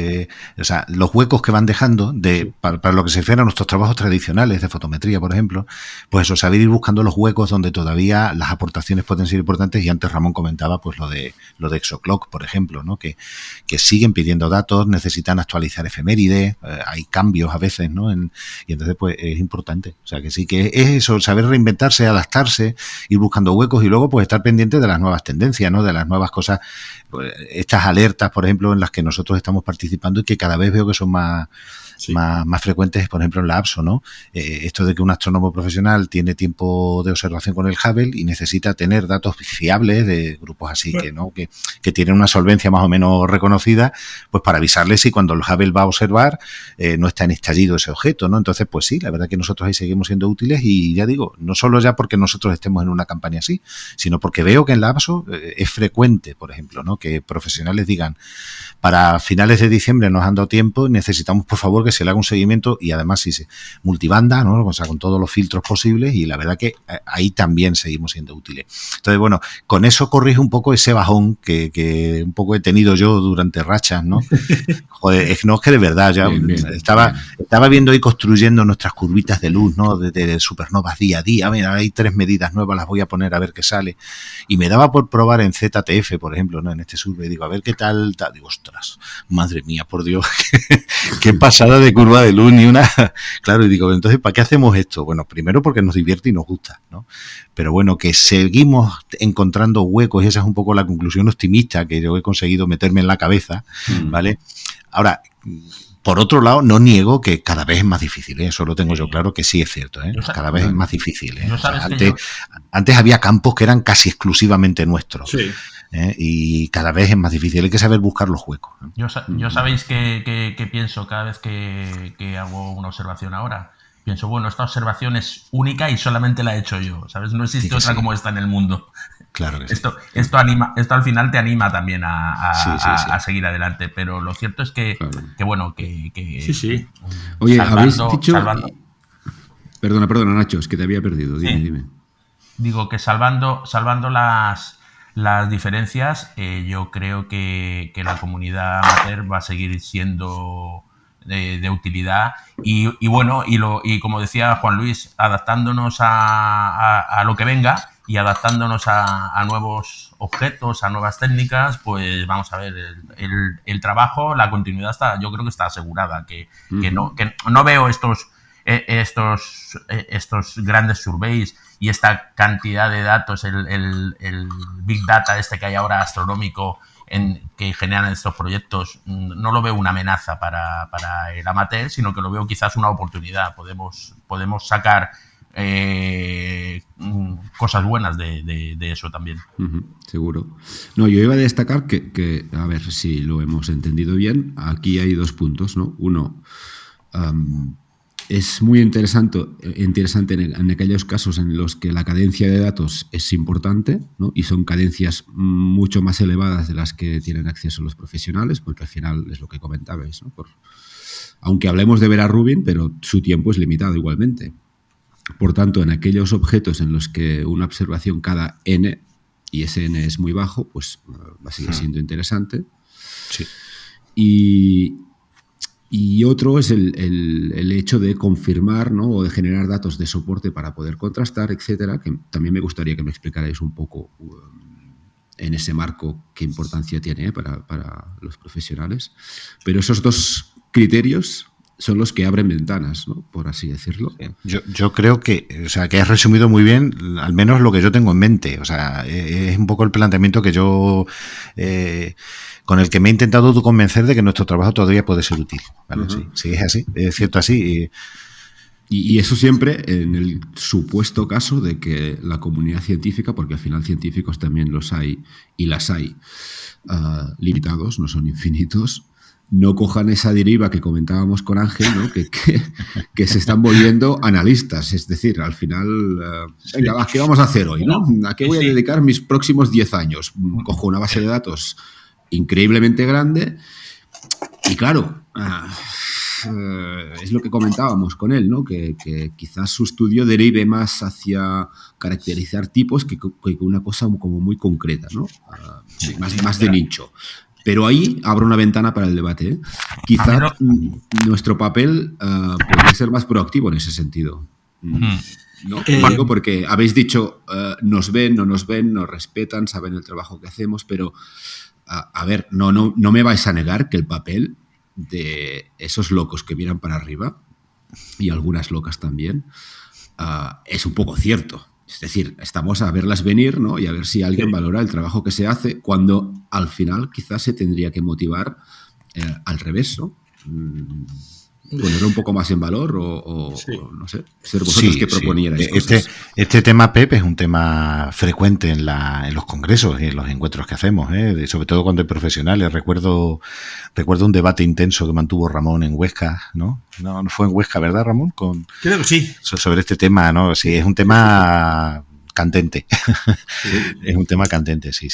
O sea, los huecos que van dejando para lo que se refiere a nuestros trabajos tradicionales de fotometría, por ejemplo, pues eso, saber ir buscando los huecos donde todavía las aportaciones pueden ser importantes, y antes Ramón comentaba pues lo de ExoClock, por ejemplo, ¿no? Que siguen pidiendo datos, necesitan actualizar efemérides, hay cambios a veces, ¿no? Y entonces pues es importante. O sea, que sí que es eso, saber reinventarse, adaptarse, ir buscando huecos y luego pues estar pendiente de las nuevas tendencias, ¿no? De las nuevas cosas, pues, estas alertas, por ejemplo, en las que nosotros estamos participando y que cada vez veo que son más frecuentes, por ejemplo, en la APSO, ¿no? Esto de que un astrónomo profesional tiene tiempo de observación con el Hubble y necesita tener datos fiables de grupos así, que tienen una solvencia más o menos reconocida, pues para avisarles si cuando el Hubble va a observar no está en estallido ese objeto, ¿no? Entonces, pues sí, la verdad que nosotros ahí seguimos siendo útiles, y ya digo, no solo ya porque nosotros estemos en una campaña así, sino porque veo que en la APSO es frecuente, por ejemplo, ¿no? Que profesionales digan, para finales de diciembre nos han dado tiempo, necesitamos por favor que se le haga un seguimiento, y además si se multibanda, ¿no? O sea, con todos los filtros posibles, y la verdad que ahí también seguimos siendo útiles. Entonces, bueno, con eso corrige un poco ese bajón que un poco he tenido yo durante rachas, ¿no? Joder, es que de verdad, ya bien. Estaba viendo y construyendo nuestras curvitas de luz, ¿no? De supernovas día a día. Mira, hay 3 medidas nuevas, las voy a poner a ver qué sale. Y me daba por probar en ZTF, por ejemplo, ¿no? En este survey, digo, a ver qué tal. Digo, ostras, madre mía, por Dios, qué pasada de curva de luz, ni una. Claro, y digo, entonces, ¿para qué hacemos esto? Bueno, primero porque nos divierte y nos gusta, ¿no? Pero bueno, que seguimos encontrando huecos, y esa es un poco la conclusión optimista que yo he conseguido meterme en la cabeza, ¿vale? Ahora, por otro lado, no niego que cada vez es más difícil, ¿eh? Eso lo tengo yo claro, que sí es cierto, ¿eh? Cada vez es más difícil, ¿eh? O sea, antes había campos que eran casi exclusivamente nuestros. Sí. Y cada vez es más difícil, hay que saber buscar los huecos, ¿no? Yo sabéis que pienso cada vez que hago una observación ahora. Pienso, bueno, esta observación es única y solamente la he hecho yo, ¿sabes? No existe otra como esta en el mundo. Claro que esto al final te anima también a seguir adelante, pero lo cierto es que bueno, que sí. Oye, habéis dicho... Perdona, Nacho, es que te había perdido, dime. Digo que salvando las diferencias, yo creo que la comunidad amateur va a seguir siendo de utilidad y bueno, y como decía Juan Luis, adaptándonos a lo que venga y adaptándonos a nuevos objetos, a nuevas técnicas, pues vamos a ver, el trabajo, la continuidad yo creo que está asegurada, que no veo estos grandes surveys y esta cantidad de datos, el big data que hay ahora astronómico que generan estos proyectos, no lo veo una amenaza para el amateur, sino que lo veo quizás una oportunidad. Podemos sacar cosas buenas de eso también. Seguro. No, yo iba a destacar que, a ver si lo hemos entendido bien, aquí hay 2 puntos, ¿no? Uno, es muy interesante en aquellos casos en los que la cadencia de datos es importante, ¿no? Y son cadencias mucho más elevadas de las que tienen acceso los profesionales, porque al final es lo que comentabais, ¿no? Aunque hablemos de Vera Rubin, pero su tiempo es limitado igualmente. Por tanto, en aquellos objetos en los que una observación cada n, y ese n es muy bajo, pues va a seguir siendo interesante. Sí. Y otro es el hecho de confirmar, ¿no? O de generar datos de soporte para poder contrastar, etcétera, que también me gustaría que me explicarais un poco en ese marco qué importancia tiene para los profesionales. Pero esos 2 criterios son los que abren ventanas, ¿no? Por así decirlo. Yo creo que has resumido muy bien, al menos lo que yo tengo en mente. O sea, es un poco el planteamiento que yo con el que me he intentado convencer de que nuestro trabajo todavía puede ser útil. ¿Vale? Sí, es así, es cierto así. Y eso siempre en el supuesto caso de que la comunidad científica, porque al final científicos también los hay y las hay, limitados, no son infinitos, no cojan esa deriva que comentábamos con Ángel, ¿no? que se están volviendo analistas. Es decir, al final, venga, ¿qué vamos a hacer hoy, ¿no? ¿A qué voy a dedicar mis próximos 10 años? Cojo una base de datos increíblemente grande y claro, es lo que comentábamos con él, ¿no? Que quizás su estudio derive más hacia caracterizar tipos que una cosa como muy concreta, ¿no? Más de nicho. Pero ahí abro una ventana para el debate, ¿eh? Quizá nuestro papel podría ser más proactivo en ese sentido. ¿No? Digo porque habéis dicho, nos ven, no nos ven, nos respetan, saben el trabajo que hacemos, pero a ver, no me vais a negar que el papel de esos locos que miran para arriba, y algunas locas también, es un poco cierto. Es decir, estamos a verlas venir, ¿no? Y a ver si alguien valora el trabajo que se hace, cuando al final quizás se tendría que motivar al revés, ¿no? Ponerlo un poco más en valor o no sé, ser vosotros que proponierais cosas. Este tema, Pep, es un tema frecuente en los congresos y en los encuentros que hacemos, sobre todo cuando hay profesionales. Recuerdo un debate intenso que mantuvo Ramón en Huesca, ¿no? No fue en Huesca, ¿verdad, Ramón? Creo que sí. Sobre este tema, ¿no? Sí, es un tema candente. Es un tema candente, sí.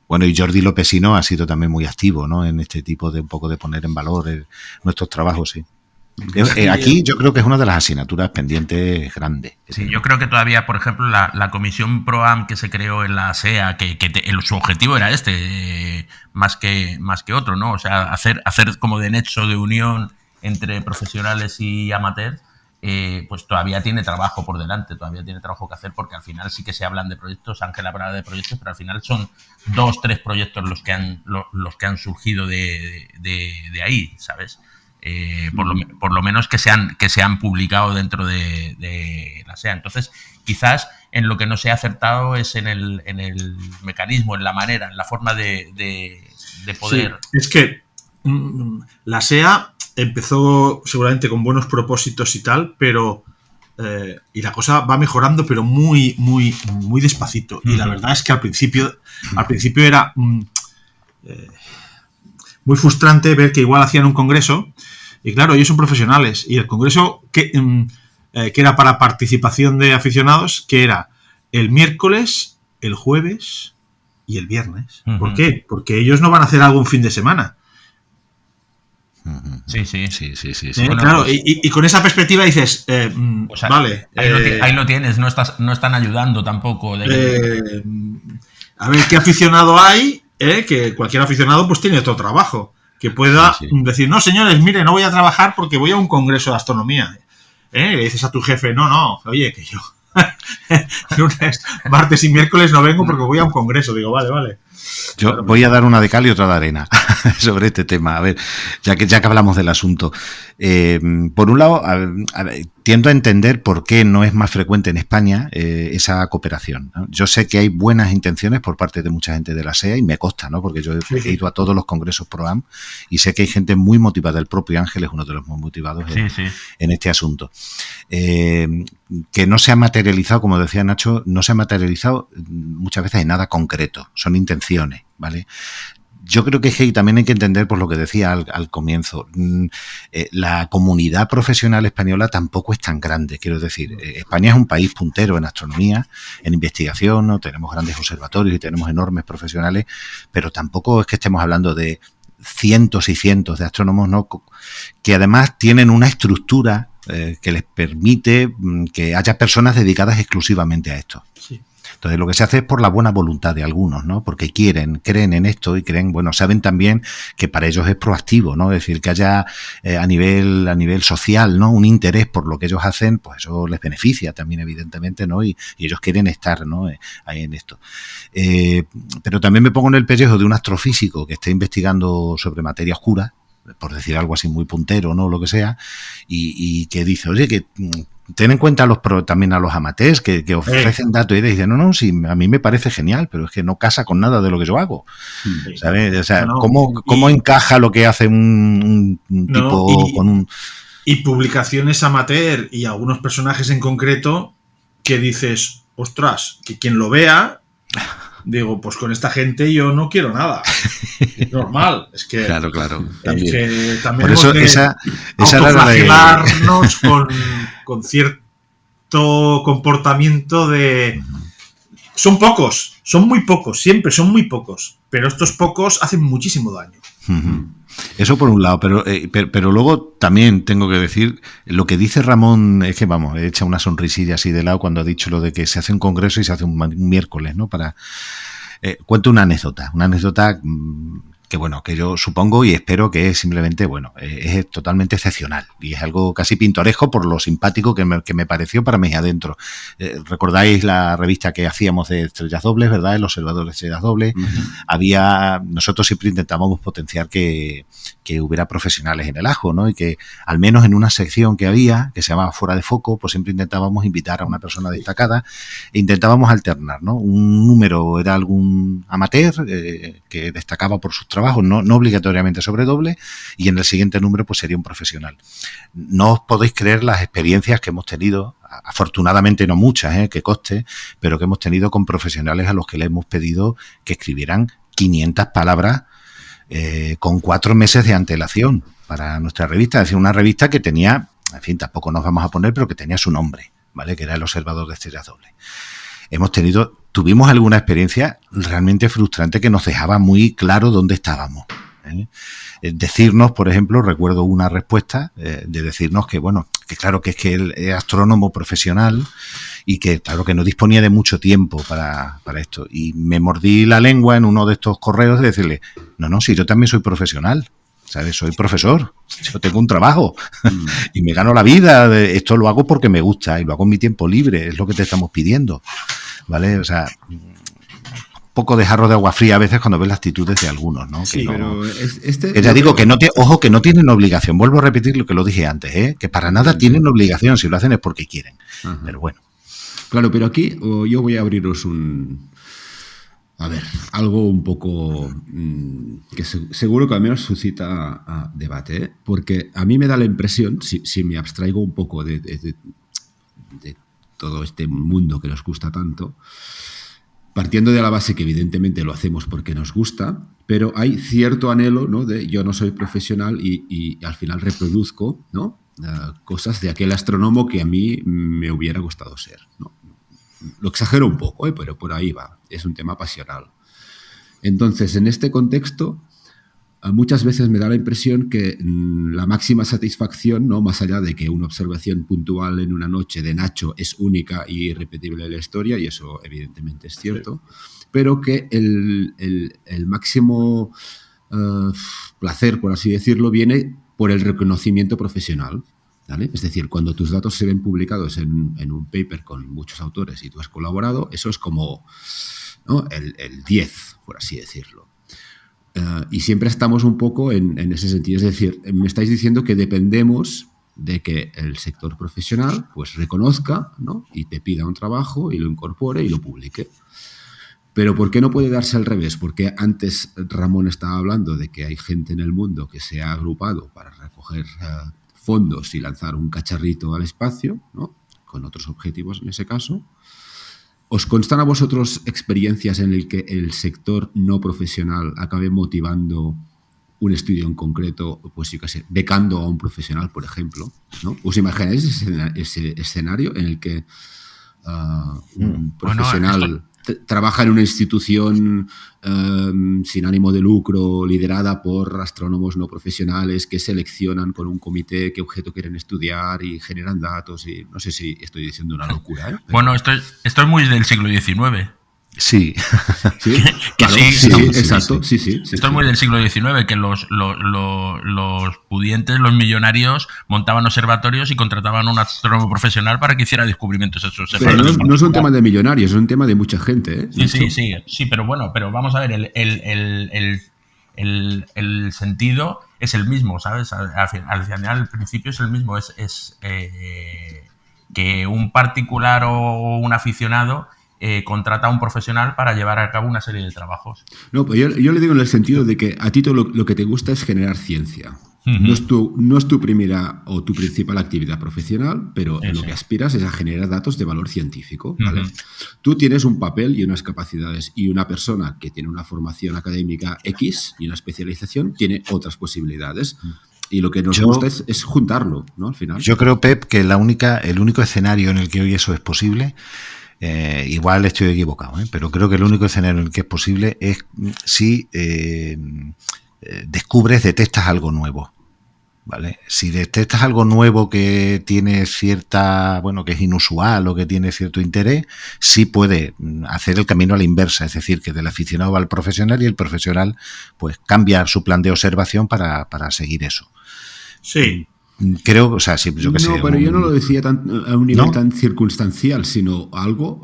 Bueno, y Jordi Lopesino ha sido también muy activo, ¿no? En este tipo de un poco de poner en valor nuestros trabajos, sí. Aquí yo creo que es una de las asignaturas pendientes grandes. Sí, yo creo que todavía, por ejemplo, la comisión PROAM que se creó en la SEA, su objetivo era más que otro, ¿no? O sea, hacer como de nexo de unión entre profesionales y amateurs, pues todavía tiene trabajo por delante, todavía tiene trabajo que hacer, porque al final sí que se hablan de proyectos, Ángel habla de proyectos, pero al final son 2-3 proyectos los que han surgido de ahí, ¿sabes? Por lo menos que se han publicado dentro de la SEA. Entonces, quizás en lo que no se ha acertado es en el mecanismo, en la manera, en la forma de poder... Sí, es que la SEA empezó seguramente con buenos propósitos y tal, pero y la cosa va mejorando, pero muy, muy, muy despacito. Y la verdad es que al principio era muy frustrante ver que igual hacían un congreso y claro, ellos son profesionales y el congreso que era para participación de aficionados, que era el miércoles, el jueves y el viernes. ¿Por qué? Porque ellos no van a hacer algo un fin de semana. Sí. Bueno, claro, pues, y con esa perspectiva dices, pues vale. Ahí lo tienes, no están ayudando tampoco. A ver qué aficionado hay, que cualquier aficionado pues tiene otro trabajo. que pueda decir, no, señores, mire, no voy a trabajar porque voy a un congreso de astronomía. Le dices a tu jefe, no, oye, que yo lunes, martes y miércoles no vengo porque voy a un congreso. Digo, vale. Yo voy a dar una de cal y otra de arena sobre este tema. A ver, ya que hablamos del asunto. Por un lado, tiendo a entender por qué no es más frecuente en España esa cooperación, ¿no? Yo sé que hay buenas intenciones por parte de mucha gente de la SEA y me consta, ¿no? Porque yo he ido a todos los congresos ProAm y sé que hay gente muy motivada. El propio Ángel es uno de los muy motivados en este asunto. Que no se ha materializado, como decía Nacho, no se ha materializado muchas veces en nada concreto. Son intenciones, ¿vale? Yo creo que también hay que entender, por lo que decía al comienzo, la comunidad profesional española tampoco es tan grande. Quiero decir, España es un país puntero en astronomía, en investigación, ¿no? Tenemos grandes observatorios y tenemos enormes profesionales, pero tampoco es que estemos hablando de cientos y cientos de astrónomos, ¿no? Que además tienen una estructura que les permite que haya personas dedicadas exclusivamente a esto. Sí. Entonces, lo que se hace es por la buena voluntad de algunos, ¿no? Porque creen en esto y saben también que para ellos es proactivo, ¿no? Es decir, que haya a nivel social, ¿no? Un interés por lo que ellos hacen, pues eso les beneficia también, evidentemente, ¿no? Y ellos quieren estar, ¿no? Ahí en esto. Pero también me pongo en el pellejo de un astrofísico que esté investigando sobre materia oscura, por decir algo así muy puntero, ¿no? Lo que sea, y que dice, oye, que ten en cuenta también a los amateurs que ofrecen datos y dicen, no, sí, a mí me parece genial, pero es que no casa con nada de lo que yo hago. ¿Sabes? O sea, ¿cómo encaja lo que hace un tipo con un... Y publicaciones amateur y algunos personajes en concreto que dices, ostras, que quien lo vea... Digo, pues con esta gente yo no quiero nada. Es normal. Es que. Claro. También. Es que también por eso esa autoflagelarnos con cierto comportamiento de. Son pocos, son muy pocos, siempre son muy pocos. Pero estos pocos hacen muchísimo daño. Eso por un lado, pero luego también tengo que decir, lo que dice Ramón es que, vamos, he echado una sonrisilla así de lado cuando ha dicho lo de que se hace un congreso y se hace un miércoles, ¿no? Cuento una anécdota que, bueno, que yo supongo y espero que es simplemente, bueno, es totalmente excepcional y es algo casi pintoresco por lo simpático que me pareció para mí adentro. ¿Recordáis la revista que hacíamos de estrellas dobles, verdad? El observador de estrellas dobles. Nosotros siempre intentábamos potenciar que hubiera profesionales en el ajo, ¿no? Y que al menos en una sección que había, que se llamaba Fuera de Foco, pues siempre intentábamos invitar a una persona destacada e intentábamos alternar, ¿no? Un número era algún amateur que destacaba por sus trabajos, no obligatoriamente sobre doble, y en el siguiente número pues sería un profesional. No os podéis creer las experiencias que hemos tenido, afortunadamente no muchas, que conste, pero que hemos tenido con profesionales a los que le hemos pedido que escribieran 500 palabras con 4 meses de antelación para nuestra revista. Es decir, una revista que tenía, en fin, tampoco nos vamos a poner, pero que tenía su nombre, ¿vale? Que era el Observador de Estrellas Dobles. Tuvimos alguna experiencia realmente frustrante que nos dejaba muy claro dónde estábamos. Decirnos, por ejemplo, recuerdo una respuesta de decirnos que, bueno, que claro que es que él es astrónomo profesional y que, claro, que no disponía de mucho tiempo para esto. Y me mordí la lengua en uno de estos correos de decirle, no, si yo también soy profesional, ¿sabes? Soy profesor, yo tengo un trabajo y me gano la vida. Esto lo hago porque me gusta y lo hago en mi tiempo libre, es lo que te estamos pidiendo, ¿vale? O sea, un poco de jarro de agua fría a veces cuando ves las actitudes de algunos, ¿no? Sí, que no, pero ya digo que ojo, que no tienen obligación. Vuelvo a repetir lo que lo dije antes, que para nada tienen obligación. Si lo hacen es porque quieren. Ajá. Pero bueno. Claro, pero aquí yo voy a abriros algo un poco que seguro que al menos suscita debate, porque a mí me da la impresión, si me abstraigo un poco de todo este mundo que nos gusta tanto, partiendo de la base que evidentemente lo hacemos porque nos gusta, pero hay cierto anhelo, ¿no? De yo no soy profesional y al final reproduzco, ¿no? Cosas de aquel astrónomo que a mí me hubiera gustado ser, ¿no? Lo exagero un poco, pero por ahí va. Es un tema pasional. Entonces, en este contexto, muchas veces me da la impresión que la máxima satisfacción, ¿no? Más allá de que una observación puntual en una noche de Nacho es única y irrepetible en la historia, y eso evidentemente es cierto, sí, pero que el máximo placer, por así decirlo, viene por el reconocimiento profesional. ¿Vale? Es decir, cuando tus datos se ven publicados en un paper con muchos autores y tú has colaborado, eso es como, ¿no?, el 10, por así decirlo. Y siempre estamos un poco en ese sentido. Es decir, me estáis diciendo que dependemos de que el sector profesional pues reconozca, ¿no?, y te pida un trabajo y lo incorpore y lo publique. Pero ¿por qué no puede darse al revés? Porque antes Ramón estaba hablando de que hay gente en el mundo que se ha agrupado para recoger fondos y lanzar un cacharrito al espacio, ¿no?, con otros objetivos en ese caso. ¿Os constan a vosotros experiencias en las que el sector no profesional acabe motivando un estudio en concreto, pues yo qué sé, becando a un profesional, por ejemplo, ¿no? ¿Os imagináis ese escenario en el que un profesional trabaja en una institución sin ánimo de lucro, liderada por astrónomos no profesionales que seleccionan con un comité qué objeto quieren estudiar y generan datos? Y no sé si estoy diciendo una locura, ¿eh? Pero... Bueno, esto es muy del siglo XIX. Sí. Sí, que claro, sí, sí, sí, exacto. Sí. Esto es muy del siglo XIX, que los pudientes, los millonarios, montaban observatorios y contrataban a un astrónomo profesional para que hiciera descubrimientos esos observatorios. Pero no es un tema de millonarios, es un tema de mucha gente, ¿eh? Sí, pero bueno, pero vamos a ver, el sentido es el mismo, ¿sabes? Al principio es el mismo, es que un particular o un aficionado contrata a un profesional para llevar a cabo una serie de trabajos. No, pues yo le digo en el sentido de que a ti lo que te gusta es generar ciencia. Uh-huh. No es tu primera o tu principal actividad profesional, pero en lo que aspiras es a generar datos de valor científico, ¿vale? Uh-huh. Tú tienes un papel y unas capacidades, y una persona que tiene una formación académica X y una especialización tiene otras posibilidades. Y lo que nos gusta es juntarlo, ¿no? Al final. Yo creo, Pep, que el único escenario en el que hoy eso es posible, igual estoy equivocado, pero creo que el único escenario en el que es posible es si detectas algo nuevo, ¿vale? Si detectas algo nuevo que tiene que es inusual o que tiene cierto interés, sí puede hacer el camino a la inversa, es decir, que del aficionado va al profesional y el profesional pues cambia su plan de observación para seguir eso. Sí. Creo, o sea, sí, yo que sé. No, pero yo no lo decía a un nivel tan circunstancial, sino algo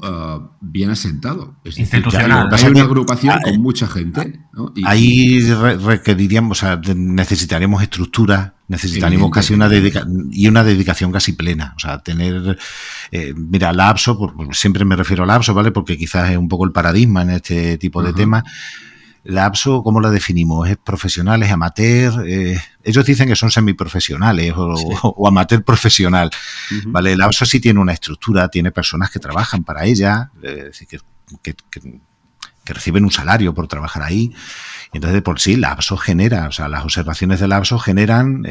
bien asentado. Es decir, hay una agrupación con mucha gente, ¿no? Ahí requeriríamos, o sea, necesitaríamos estructura, necesitaríamos casi una dedicación casi plena. O sea, tener. Mira, la APSO, siempre me refiero a la APSO, ¿vale? Porque quizás es un poco el paradigma en este tipo de temas. La APSO, ¿cómo la definimos? ¿Es profesional? ¿Es amateur? Ellos dicen que son semiprofesionales o amateur profesional. Uh-huh. ¿Vale? La APSO sí tiene una estructura, tiene personas que trabajan para ella, es decir, que reciben un salario por trabajar ahí. Y entonces, por sí, la APSO genera, o sea, las observaciones de la APSO generan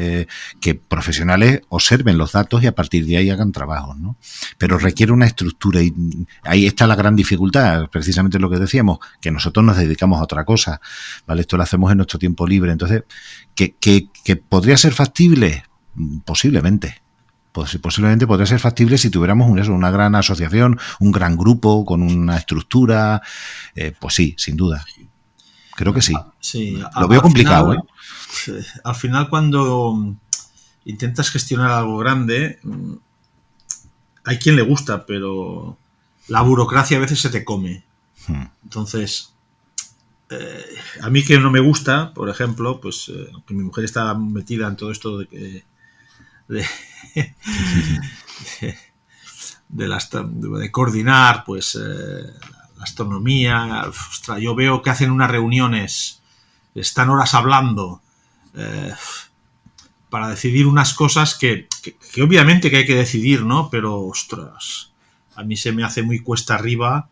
que profesionales observen los datos y a partir de ahí hagan trabajos, ¿no? Pero requiere una estructura y ahí está la gran dificultad, precisamente lo que decíamos, que nosotros nos dedicamos a otra cosa, ¿vale? Esto lo hacemos en nuestro tiempo libre. Entonces, ¿que podría ser factible? Posiblemente. Posiblemente podría ser factible si tuviéramos una gran asociación, un gran grupo con una estructura, pues sí, sin duda. Creo que sí. Sí, lo veo complicado, final, al final, cuando intentas gestionar algo grande, hay quien le gusta, pero la burocracia a veces se te come. Entonces, a mí que no me gusta, por ejemplo, pues que mi mujer está metida en todo esto de coordinar, pues la astronomía. Ostras, yo veo que hacen unas reuniones, están horas hablando para decidir unas cosas que obviamente que hay que decidir, ¿no? Pero, ostras, a mí se me hace muy cuesta arriba,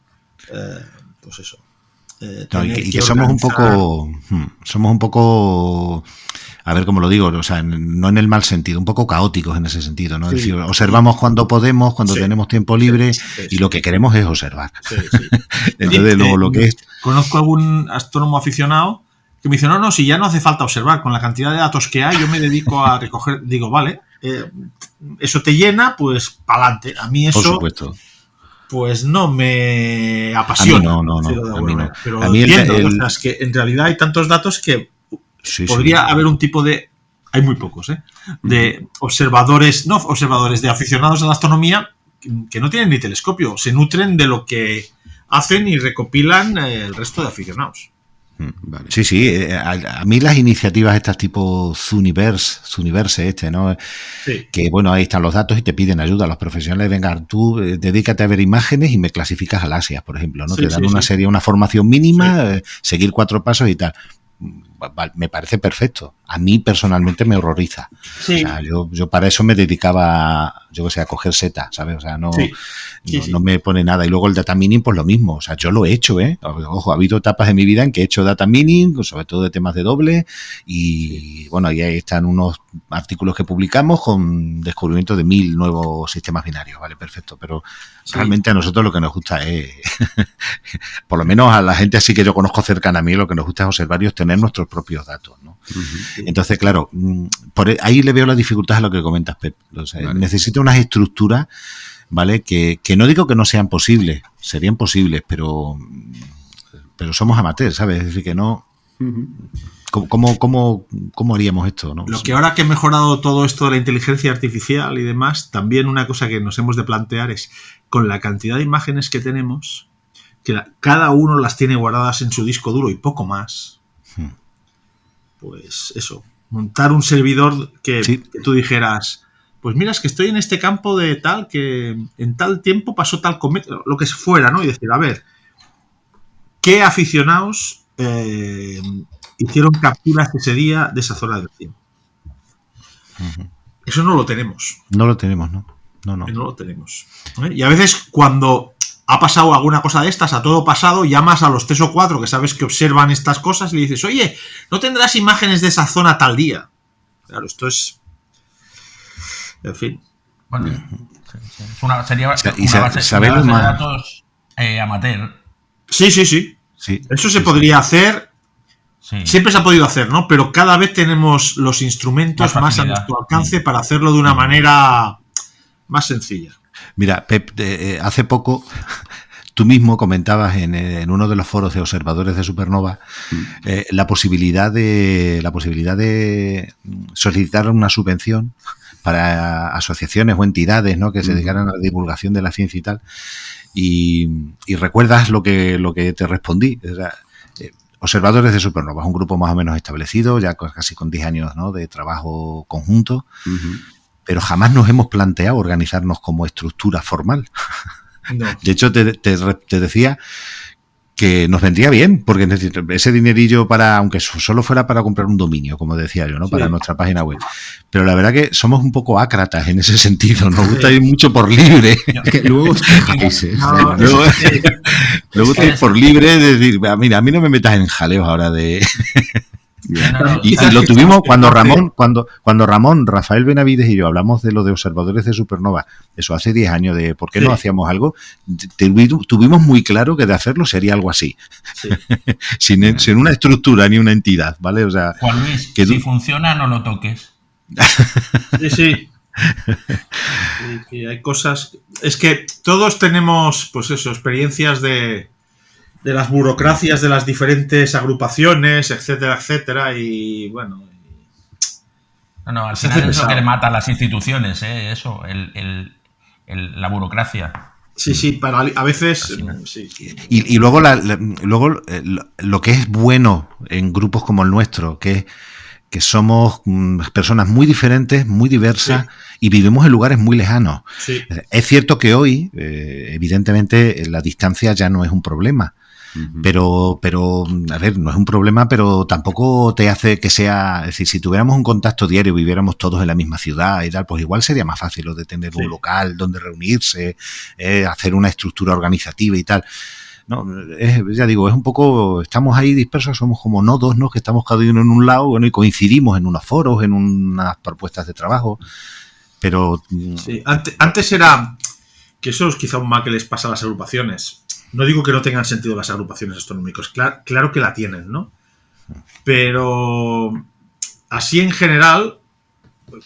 pues eso. Y que somos un poco, a ver cómo lo digo, o sea, no en el mal sentido, un poco caóticos en ese sentido, ¿no? Sí, es decir, observamos cuando podemos, cuando tenemos tiempo libre, y lo que queremos es observar. Entonces, luego lo que es... Conozco algún astrónomo aficionado que me dice, no, si ya no hace falta observar, con la cantidad de datos que hay, yo me dedico a recoger, digo, vale, eso te llena, pues pa'lante. A mí eso... Por supuesto. Pues no me apasiona. A mí no. Pero a mí entiendo, o sea, es que en realidad hay tantos datos que podría haber un tipo de... Hay muy pocos, de observadores, no observadores, de aficionados a la astronomía que no tienen ni telescopio, se nutren de lo que hacen y recopilan el resto de aficionados. Vale. Sí, a mí las iniciativas estas tipo Zooniverse, ¿no? Sí. Que bueno, ahí están los datos y te piden ayuda a los profesionales. Venga, tú dedícate a ver imágenes y me clasificas galaxias, por ejemplo, ¿no? Te dan una formación mínima, seguir 4 pasos y tal. Me parece perfecto. A mí personalmente me horroriza. Sí. O sea, yo para eso me dedicaba, a coger setas, ¿sabes? O sea, no me pone nada. Y luego el data mining, pues lo mismo. O sea, yo lo he hecho, Ojo, ha habido etapas de mi vida en que he hecho data mining, sobre todo de temas de doble. Y bueno, ahí están unos artículos que publicamos con descubrimiento de 1000 nuevos sistemas binarios, ¿vale? Perfecto. Pero realmente a nosotros lo que nos gusta es, por lo menos a la gente así que yo conozco cercana a mí, lo que nos gusta es observar y obtener nuestros propios datos, ¿no? Entonces, claro, por ahí le veo la dificultad a lo que comentas, Pep. O sea, necesita unas estructuras, ¿vale? Que no digo que no sean posibles, serían posibles, pero somos amateurs, ¿sabes? Es decir, que no... ¿Cómo haríamos esto, ¿no? Lo que ahora que he mejorado todo esto de la inteligencia artificial y demás, también una cosa que nos hemos de plantear es, con la cantidad de imágenes que tenemos, que cada uno las tiene guardadas en su disco duro y poco más, pues eso, montar un servidor que tú dijeras, pues mira, es que estoy en este campo de tal, que en tal tiempo pasó tal cometa, lo que fuera, ¿no? Y decir, a ver, ¿qué aficionados hicieron capturas ese día de esa zona del cielo? Eso no lo tenemos. No lo tenemos, ¿no? No. No lo tenemos. Y a veces cuando ha pasado alguna cosa de estas, a todo pasado, llamas a los 3 o 4 que sabes que observan estas cosas y le dices, oye, ¿no tendrás imágenes de esa zona tal día? Claro, esto es... En fin. Bueno, sería una base de datos amateur. Sí. Eso se podría hacer. Sí. Siempre se ha podido hacer, ¿no? Pero cada vez tenemos los instrumentos más a nuestro alcance para hacerlo de una manera más sencilla. Mira, Pep, hace poco tú mismo comentabas en uno de los foros de observadores de supernova la posibilidad de solicitar una subvención para asociaciones o entidades, ¿no? Que se dedicaran a la divulgación de la ciencia y tal. Y recuerdas lo que te respondí. O sea, Observadores de Supernova es un grupo más o menos establecido, ya casi con 10 años, ¿no? De trabajo conjunto, pero jamás nos hemos planteado organizarnos como estructura formal. No. De hecho, te decía que nos vendría bien, porque ese dinerillo aunque solo fuera para comprar un dominio, como decía yo, ¿no? Para nuestra página web. Pero la verdad que somos un poco ácratas en ese sentido, nos gusta ir mucho por libre. Es que luego os quejáis, luego estáis por libre de decir, mira, a mí no me metas en jaleos ahora de... Y lo tuvimos cuando Rafael Benavides y yo hablamos de lo de observadores de supernova, eso hace 10 años, de por qué no hacíamos algo, tuvimos muy claro que de hacerlo sería algo así, sin una estructura ni una entidad, ¿vale? O sea, Juan Luis, que si funciona no lo toques. Sí. Y hay cosas, es que todos tenemos, pues eso, experiencias de las burocracias de las diferentes agrupaciones, etcétera, y bueno... No, al final es lo que le mata a las instituciones, eso, la burocracia. Sí, para a veces... Sí. Y luego, luego lo que es bueno en grupos como el nuestro, que somos personas muy diferentes, muy diversas, y vivimos en lugares muy lejanos. Sí. Es cierto que hoy, evidentemente, la distancia ya no es un problema. Pero, a ver, no es un problema, pero tampoco te hace que sea... Es decir, si tuviéramos un contacto diario, viviéramos todos en la misma ciudad y tal, pues igual sería más fácil lo de tener un local donde reunirse, hacer una estructura organizativa y tal. No, ya digo, es un poco... Estamos ahí dispersos, somos como nodos, ¿no? Que estamos cada uno en un lado, bueno, y coincidimos en unos foros, en unas propuestas de trabajo, pero... Sí, antes era... Que eso es quizá un mal que les pasa a las agrupaciones. No digo que no tengan sentido las agrupaciones astronómicas, claro que la tienen, ¿no? Pero así en general,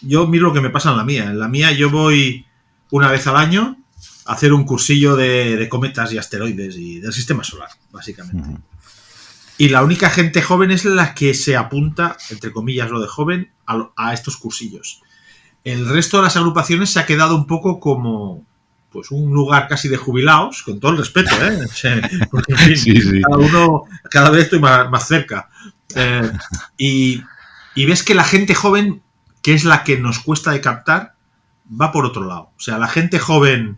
yo miro lo que me pasa en la mía. En la mía yo voy una vez al año a hacer un cursillo de cometas y asteroides y del sistema solar, básicamente. Y la única gente joven es la que se apunta, entre comillas lo de joven, a estos cursillos. El resto de las agrupaciones se ha quedado un poco como pues un lugar casi de jubilados, con todo el respeto, porque, en fin, sí. Cada vez estoy más cerca. Y ves que la gente joven, que es la que nos cuesta de captar, va por otro lado. O sea, la gente joven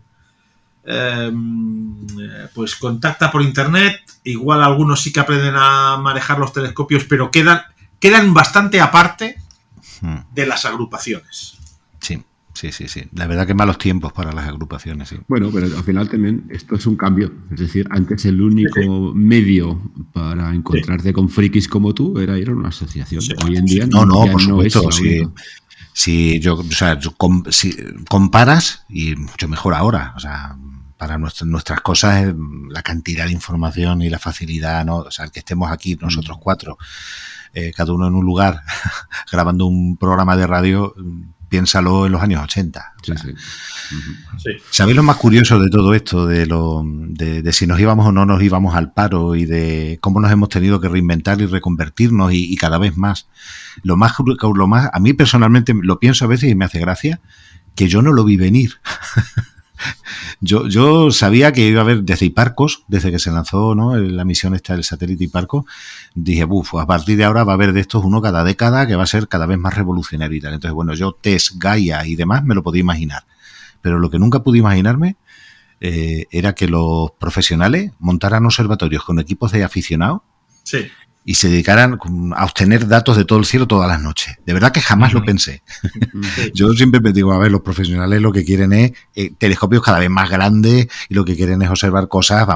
pues contacta por internet, igual algunos sí que aprenden a manejar los telescopios, pero quedan bastante aparte de las agrupaciones. Sí. La verdad que malos tiempos para las agrupaciones, sí. Bueno, pero al final también esto es un cambio. Es decir, antes el único medio para encontrarte con frikis como tú era ir a una asociación. Hoy en día no, por supuesto, si comparas, y mucho mejor ahora, o sea, para nuestras cosas, la cantidad de información y la facilidad, ¿no? O sea, el que estemos aquí nosotros cuatro, cada uno en un lugar, grabando un programa de radio, piénsalo en los años 80. O sea, sí. ¿Sabéis lo más curioso de todo esto? De si nos íbamos o no nos íbamos al paro y de cómo nos hemos tenido que reinventar y reconvertirnos y cada vez más. Lo más, a mí personalmente lo pienso a veces y me hace gracia que yo no lo vi venir. Yo sabía que iba a haber desde Hiparcos, desde que se lanzó, ¿no?, la misión esta del satélite Hiparcos, dije, a partir de ahora va a haber de estos uno cada década que va a ser cada vez más revolucionario y tal. Entonces, bueno, yo TESS, Gaia y demás me lo podía imaginar. Pero lo que nunca pude imaginarme era que los profesionales montaran observatorios con equipos de aficionados y se dedicaran a obtener datos de todo el cielo todas las noches. De verdad que jamás lo pensé. Yo siempre me digo, a ver, los profesionales lo que quieren es telescopios cada vez más grandes y lo que quieren es observar cosas,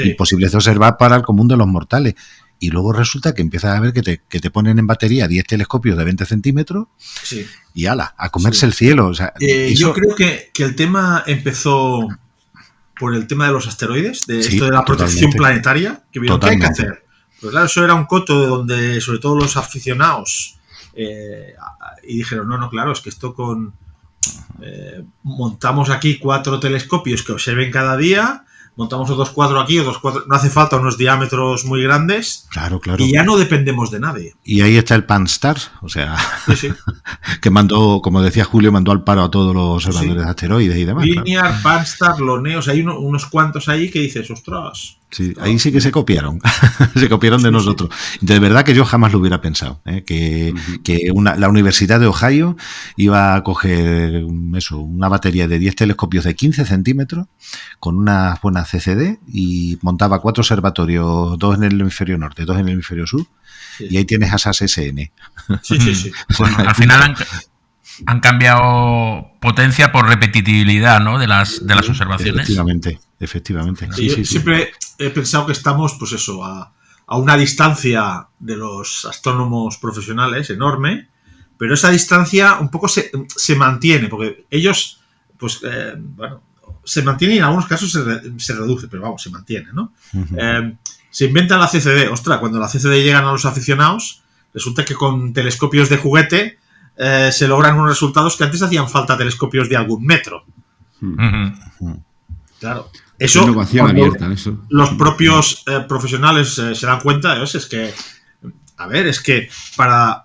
imposibles de observar para el común de los mortales. Y luego resulta que empiezas a ver que te ponen en batería 10 telescopios de 20 centímetros y ala, a comerse el cielo. O sea, yo creo que el tema empezó por el tema de los asteroides, de esto de la protección planetaria, que vieron que hay que hacer. Pues claro, eso era un coto de donde, sobre todo los aficionados, y dijeron, no, claro, es que esto montamos aquí 4 telescopios que observen cada día, montamos otros 4 aquí, otros 4, no hace falta unos diámetros muy grandes. Claro. Y ya no dependemos de nadie. Y ahí está el Pan-STARRS, o sea, que mandó, como decía Julio, mandó al paro a todos los observadores de asteroides y demás. Linear, Pan-STARRS, Loneos, hay unos cuantos ahí que dices, ostras. Sí, ahí sí que se copiaron, de nosotros. De verdad que yo jamás lo hubiera pensado, que la Universidad de Ohio iba a coger una batería de 10 telescopios de 15 centímetros con una buena CCD y montaba 4 observatorios, 2 en el hemisferio norte, 2 en el hemisferio sur, y ahí tienes a SAS-SN. Sí. Bueno, al final han cambiado potencia por repetibilidad, ¿no?, de las observaciones. Efectivamente. Sí, siempre he pensado que estamos, pues eso, a una distancia de los astrónomos profesionales enorme, pero esa distancia un poco se mantiene, porque ellos, pues, se mantiene y en algunos casos se reduce, pero vamos, se mantiene, ¿no? Se inventan la CCD. Ostras, cuando la CCD llegan a los aficionados, resulta que con telescopios de juguete se logran unos resultados que antes hacían falta telescopios de algún metro. Claro. Eso, innovación abierta, eso. Los propios profesionales se dan cuenta, es que, es que para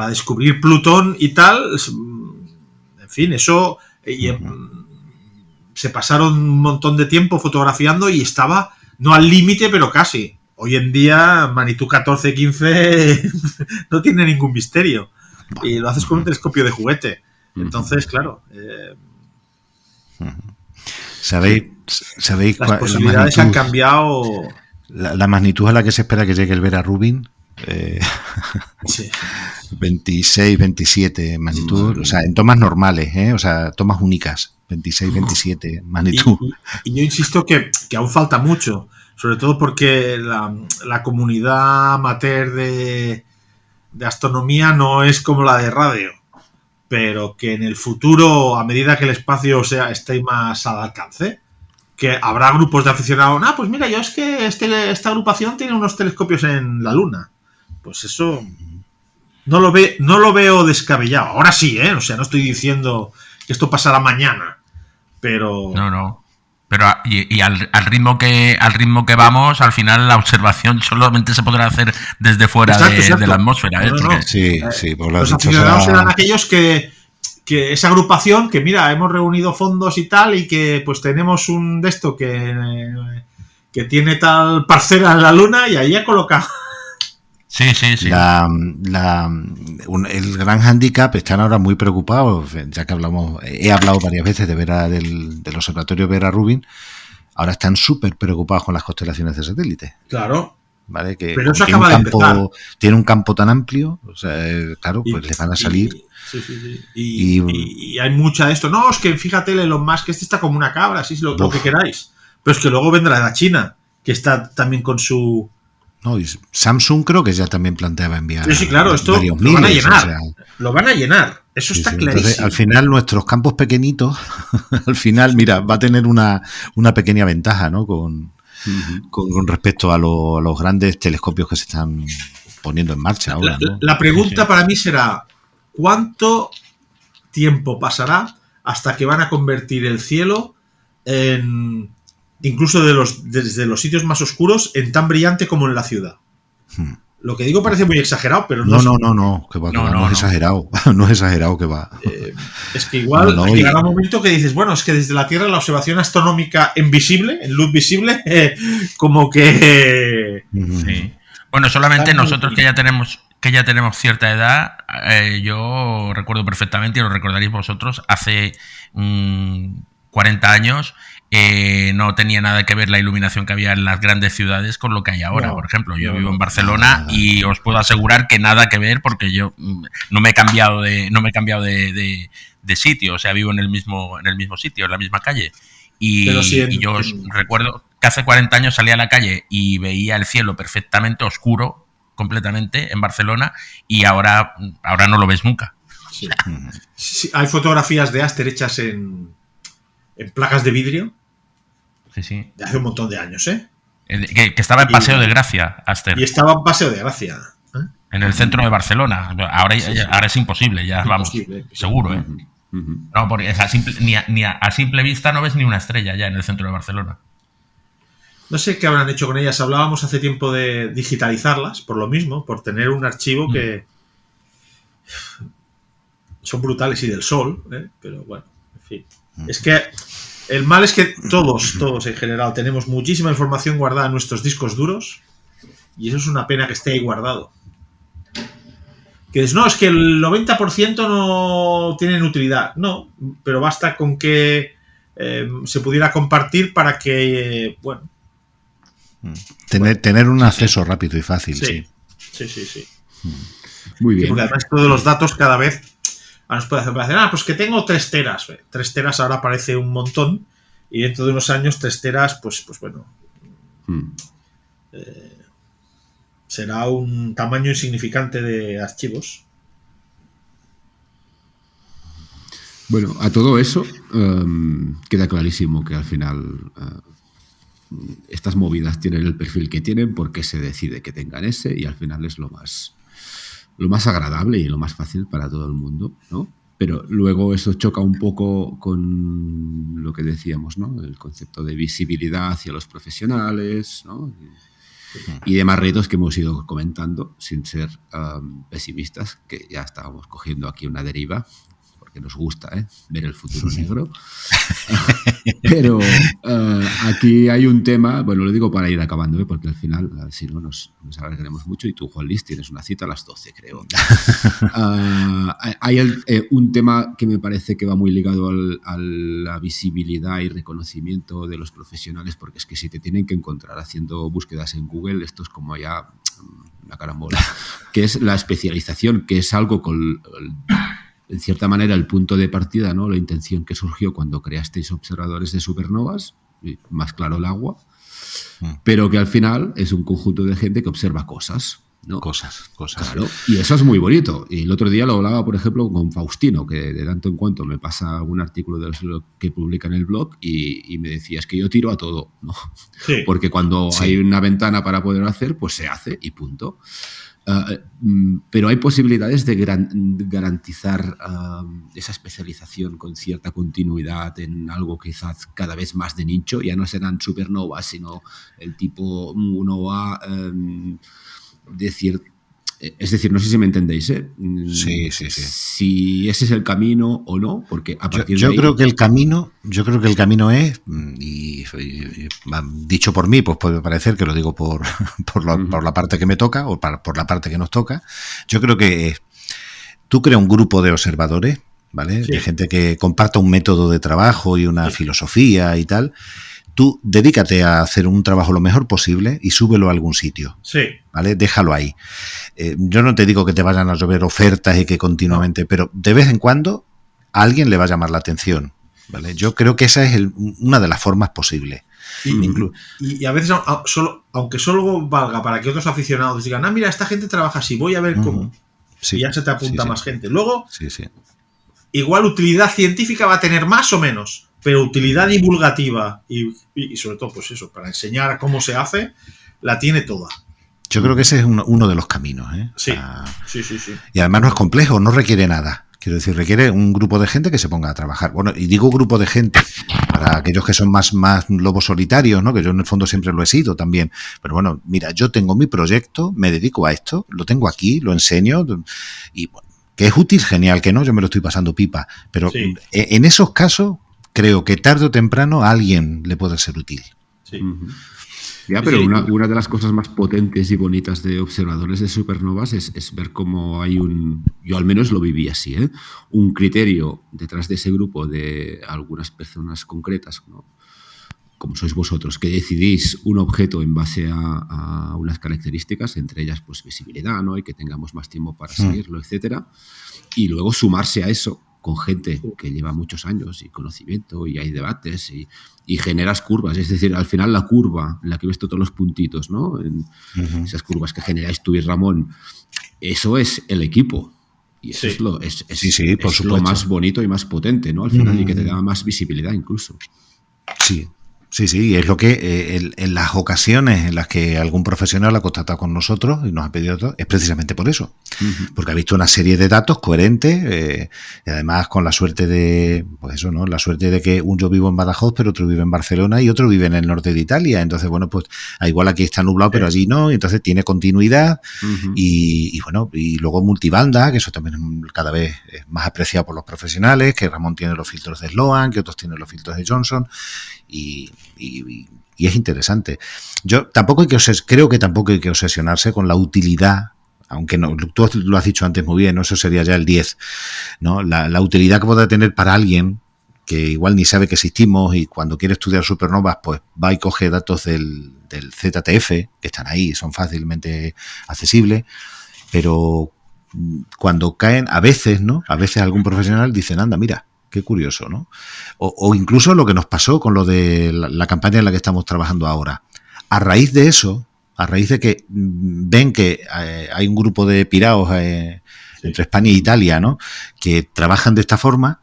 descubrir Plutón y tal, en fin, eso se pasaron un montón de tiempo fotografiando y estaba, no al límite, pero casi. Hoy en día, magnitud 14, 15 no tiene ningún misterio. Y lo haces con un telescopio de juguete. Entonces, claro... ¿Sabéis las posibilidades han cambiado? La magnitud a la que se espera que llegue el Vera Rubin, 26, 27 magnitud, o sea, en tomas normales, o sea, tomas únicas, 26, 27 magnitud. Y yo insisto que aún falta mucho, sobre todo porque la comunidad amateur de astronomía no es como la de radio. Pero que en el futuro, a medida que el espacio esté más al alcance, que habrá grupos de aficionados. Pues mira, yo es que esta agrupación tiene unos telescopios en la Luna. Pues eso no lo veo descabellado. Ahora sí, o sea, no estoy diciendo que esto pasará mañana, pero... No. Pero al ritmo que vamos, al final la observación solamente se podrá hacer desde fuera de la atmósfera. No. Sí, por los aficionados eran aquellos que esa agrupación, que mira, hemos reunido fondos y tal, y que pues tenemos un de esto que tiene tal parcela en la luna y ahí ha colocado. Sí. El gran hándicap, están ahora muy preocupados, ya que he hablado varias veces del observatorio Vera Rubin, ahora están súper preocupados con las constelaciones de satélite. Claro. ¿Vale? Que pero eso acaba de empezar. Tiene un campo tan amplio, o sea, claro, pues les van a salir. Y hay mucha de esto. No, es que fíjate, Elon Musk, este está como una cabra, así es lo que queráis. Pero es que luego vendrá la China, que está también con su... No, y Samsung creo que ya también planteaba enviar. Sí, claro, esto lo van a llenar. Lo van a llenar. Eso está clarísimo. Entonces, al final, nuestros campos pequeñitos, al final, mira, va a tener una pequeña ventaja, ¿no? Con respecto a los grandes telescopios que se están poniendo en marcha ahora, ¿no? La pregunta para mí será: ¿cuánto tiempo pasará hasta que van a convertir el cielo incluso desde los sitios más oscuros, en tan brillante como en la ciudad? Lo que digo parece muy exagerado, pero no es exagerado. No es exagerado que va. Es que igual llegará un momento que dices, bueno, es que desde la Tierra la observación astronómica en luz visible, como que... Sí. Bueno, solamente nosotros que ya tenemos cierta edad, yo recuerdo perfectamente, y lo recordaréis vosotros, hace 40 años no tenía nada que ver la iluminación que había en las grandes ciudades con lo que hay ahora. Por ejemplo, yo vivo en Barcelona y os puedo asegurar que nada que ver, porque yo no me he cambiado de sitio, o sea, vivo en el mismo sitio, en la misma calle. Y yo os recuerdo que hace 40 años salía a la calle y veía el cielo perfectamente oscuro, completamente, en Barcelona, y ahora no lo ves nunca. Sí. Sí, hay fotografías de Aster hechas en placas de vidrio. Sí. De hace un montón de años, ¿eh? Que estaba en Paseo de Gracia, Aster. Y estaba en Paseo de Gracia. En el centro de Barcelona. Ahora es imposible, ya vamos. Seguro, ¿eh? No, porque a simple vista no ves ni una estrella ya en el centro de Barcelona. No sé qué habrán hecho con ellas. Hablábamos hace tiempo de digitalizarlas, por lo mismo, por tener un archivo que son brutales, y del sol, ¿eh? Pero bueno, en fin. Es que el mal es que todos en general tenemos muchísima información guardada en nuestros discos duros, y eso es una pena que esté ahí guardado. Que es que el 90% no tienen utilidad. No, pero basta con que se pudiera compartir para que, tener un acceso rápido y fácil. Sí. Muy bien. Porque además todos los datos cada vez nos puede hacer pues que tengo 3 teras. 3 teras ahora parece un montón, y dentro de unos años 3 teras, pues bueno, será un tamaño insignificante de archivos. Bueno, a todo eso queda clarísimo que al final estas movidas tienen el perfil que tienen porque se decide que tengan ese, y al final es lo más agradable y lo más fácil para todo el mundo, ¿no? Pero luego eso choca un poco con lo que decíamos, ¿no? El concepto de visibilidad hacia los profesionales, ¿no? Y demás retos que hemos ido comentando, sin ser pesimistas, que ya estábamos cogiendo aquí una deriva, porque nos gusta ver el futuro negro. Pero aquí hay un tema, bueno, lo digo para ir acabando, porque al final, si no, nos alargaremos mucho, y tú, Juan Luis, tienes una cita a las 12, creo. Hay un tema que me parece que va muy ligado a la visibilidad y reconocimiento de los profesionales, porque es que si te tienen que encontrar haciendo búsquedas en Google, esto es como ya una carambola, que es la especialización, que es algo en cierta manera el punto de partida, ¿no? La intención que surgió cuando creasteis observadores de supernovas, más claro el agua, pero que al final es un conjunto de gente que observa cosas, ¿no? Cosas. Claro, y eso es muy bonito. Y el otro día lo hablaba, por ejemplo, con Faustino, que de tanto en cuanto me pasa algún artículo de los que publica en el blog y me decía, es que yo tiro a todo, ¿no? Sí. Porque cuando hay una ventana para poder hacer, pues se hace y punto. Pero hay posibilidades de garantizar esa especialización con cierta continuidad en algo quizás cada vez más de nicho. Ya no serán supernovas, sino el tipo 1A, es decir, no sé si me entendéis, ¿eh? Sí. Si ese es el camino o no, porque a partir de ahí... creo que el camino es, y dicho por mí, pues puede parecer que lo digo por la parte que me toca o por la parte que nos toca. Yo creo que tú creas un grupo de observadores, ¿vale? Sí. De gente que comparta un método de trabajo y una filosofía y tal. Tú dedícate a hacer un trabajo lo mejor posible y súbelo a algún sitio. Sí. ¿Vale? Déjalo ahí. Yo no te digo que te vayan a llover ofertas y que continuamente, pero de vez en cuando a alguien le va a llamar la atención. ¿Vale? Yo creo que esa es una de las formas posibles. Y a veces, aunque solo valga para que otros aficionados digan, mira, esta gente trabaja así, voy a ver cómo. Sí, y ya se te apunta más gente. Luego, igual utilidad científica va a tener más o menos, pero utilidad divulgativa y sobre todo, pues eso, para enseñar cómo se hace, la tiene toda. Yo creo que ese es uno de los caminos, ¿eh? Sí. Y además no es complejo, no requiere nada. Quiero decir, requiere un grupo de gente que se ponga a trabajar. Bueno, y digo grupo de gente para aquellos que son más lobos solitarios, ¿no? Que yo en el fondo siempre lo he sido también. Pero bueno, mira, yo tengo mi proyecto, me dedico a esto, lo tengo aquí, lo enseño y bueno, que es útil, genial, que no, yo me lo estoy pasando pipa. Pero en esos casos creo que tarde o temprano a alguien le puede ser útil. Sí. Ya, pero una de las cosas más potentes y bonitas de observadores de supernovas es ver cómo hay yo al menos lo viví así, un criterio detrás de ese grupo de algunas personas concretas, ¿no? Como sois vosotros, que decidís un objeto en base a unas características, entre ellas pues visibilidad, ¿no? Y que tengamos más tiempo para seguirlo, etcétera, y luego sumarse a eso con gente que lleva muchos años y conocimiento y hay debates y generas curvas. Es decir, al final la curva en la que ves todos los puntitos, ¿no? Esas curvas que generáis tú y Ramón, eso es el equipo. Y eso es lo más bonito y más potente, ¿no? Al final, y que te da más visibilidad incluso. Sí. Sí, es lo que en las ocasiones en las que algún profesional ha contactado con nosotros y nos ha pedido todo, es precisamente por eso. Porque ha visto una serie de datos coherentes y además con la suerte de, pues eso, ¿no? La suerte de que yo vivo en Badajoz, pero otro vive en Barcelona y otro vive en el norte de Italia. Entonces, bueno, pues igual aquí está nublado, pero allí no, y entonces tiene continuidad y bueno, y luego multibanda, que eso también cada vez es más apreciado por los profesionales, que Ramón tiene los filtros de Sloan, que otros tienen los filtros de Johnson. Y es interesante. Creo que tampoco hay que obsesionarse con la utilidad, aunque no, tú lo has dicho antes muy bien, ¿no? Eso sería ya el 10, ¿no? La utilidad que pueda tener para alguien que igual ni sabe que existimos y cuando quiere estudiar supernovas, pues va y coge datos del ZTF, que están ahí, son fácilmente accesibles, pero cuando caen, a veces algún profesional dice, anda, mira, qué curioso, ¿no? O incluso lo que nos pasó con lo de la campaña en la que estamos trabajando ahora. A raíz de eso, a raíz de que ven que hay un grupo de piraos entre España e Italia, ¿no? Que trabajan de esta forma,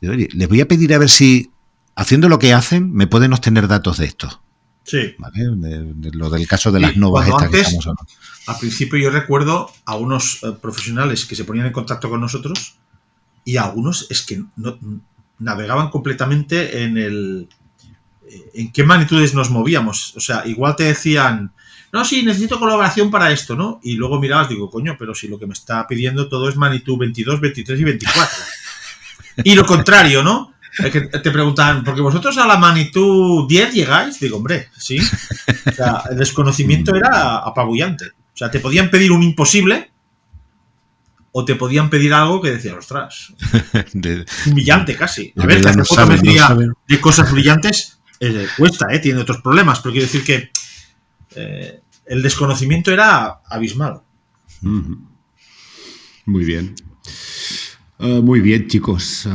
oye, les voy a pedir a ver si, haciendo lo que hacen, me pueden obtener datos de esto. Sí. ¿Vale? De lo del caso de las novas estas que estamos hablando. Al principio yo recuerdo a unos profesionales que se ponían en contacto con nosotros y algunos es que no navegaban completamente en qué magnitudes nos movíamos. O sea, igual te decían, no, sí, necesito colaboración para esto, ¿no? Y luego mirabas, digo, coño, pero si lo que me está pidiendo todo es magnitud 22, 23 y 24. Y lo contrario, ¿no? Que te preguntaban, ¿porque vosotros a la magnitud 10 llegáis? Digo, hombre, sí. O sea, el desconocimiento era apabullante. O sea, te podían pedir un imposible o te podían pedir algo que decías, ostras, humillante casi. A ver, que hacer fotometría de cosas brillantes cuesta, tiene otros problemas, pero quiero decir que el desconocimiento era abismal. Muy bien. Muy bien, chicos.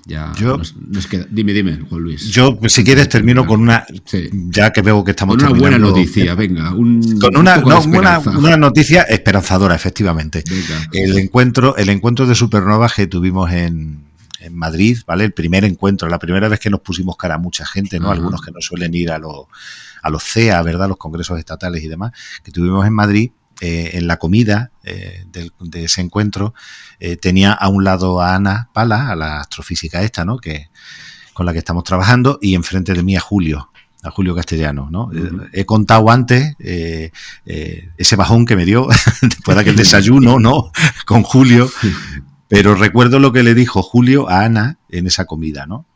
Ya nos queda. Dime, Juan Luis. Yo, si quieres, termino con una. Sí. Ya que veo que estamos con una buena noticia, venga. Con una noticia esperanzadora, efectivamente. Venga. El encuentro de supernovas que tuvimos en Madrid, ¿vale? El primer encuentro, la primera vez que nos pusimos cara a mucha gente, ¿no? Algunos que no suelen ir a los CEA, ¿verdad? Los congresos estatales y demás, que tuvimos en Madrid. en la comida de ese encuentro, tenía a un lado a Ana Pala, a la astrofísica esta, ¿no? Con la que estamos trabajando, y enfrente de mí a Julio Castellano, ¿no? He contado antes ese bajón que me dio después de aquel desayuno, ¿no? Con Julio, pero recuerdo lo que le dijo Julio a Ana en esa comida, ¿no?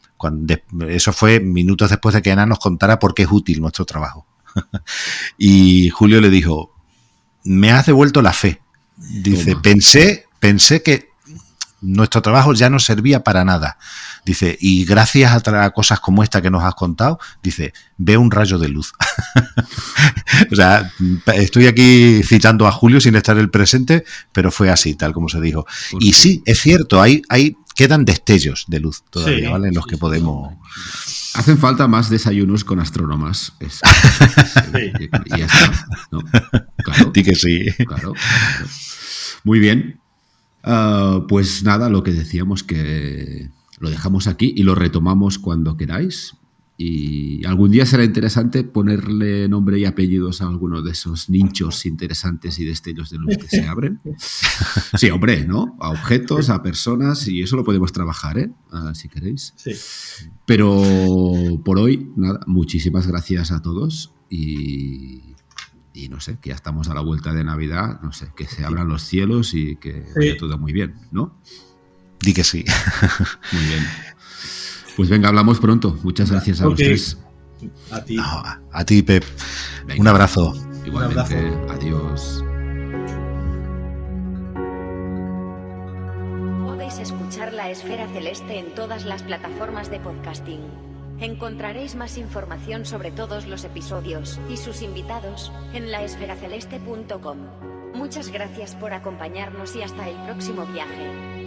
Eso fue minutos después de que Ana nos contara por qué es útil nuestro trabajo. Y Julio le dijo: me has devuelto la fe. Dice, pensé que nuestro trabajo ya no servía para nada. Dice, y gracias a cosas como esta que nos has contado, dice, veo un rayo de luz. O sea, estoy aquí citando a Julio sin estar el presente, pero fue así, tal como se dijo. Y sí, es cierto, quedan destellos de luz todavía, sí, ¿vale? En los que podemos... Hacen falta más desayunos con astrónomas. Y ya está, ¿no? Claro. Di que sí. Claro. Muy bien. Pues nada, lo que decíamos, que lo dejamos aquí y lo retomamos cuando queráis. Y algún día será interesante ponerle nombre y apellidos a alguno de esos nichos interesantes y destellos de luz que se abren. Sí, hombre, ¿no? A objetos, a personas, y eso lo podemos trabajar, ¿eh? Si queréis. Sí. Pero por hoy, nada, muchísimas gracias a todos y no sé, que ya estamos a la vuelta de Navidad, no sé, que se abran los cielos y que vaya todo muy bien, ¿no? Di que sí. Muy bien. Pues venga, hablamos pronto. Muchas gracias a los tres. A ti. No, a ti, Pep. Venga. Un abrazo. Igualmente. Un abrazo. Adiós. Podéis escuchar La Esfera Celeste en todas las plataformas de podcasting. Encontraréis más información sobre todos los episodios y sus invitados en laesferaceleste.com. Muchas gracias por acompañarnos y hasta el próximo viaje.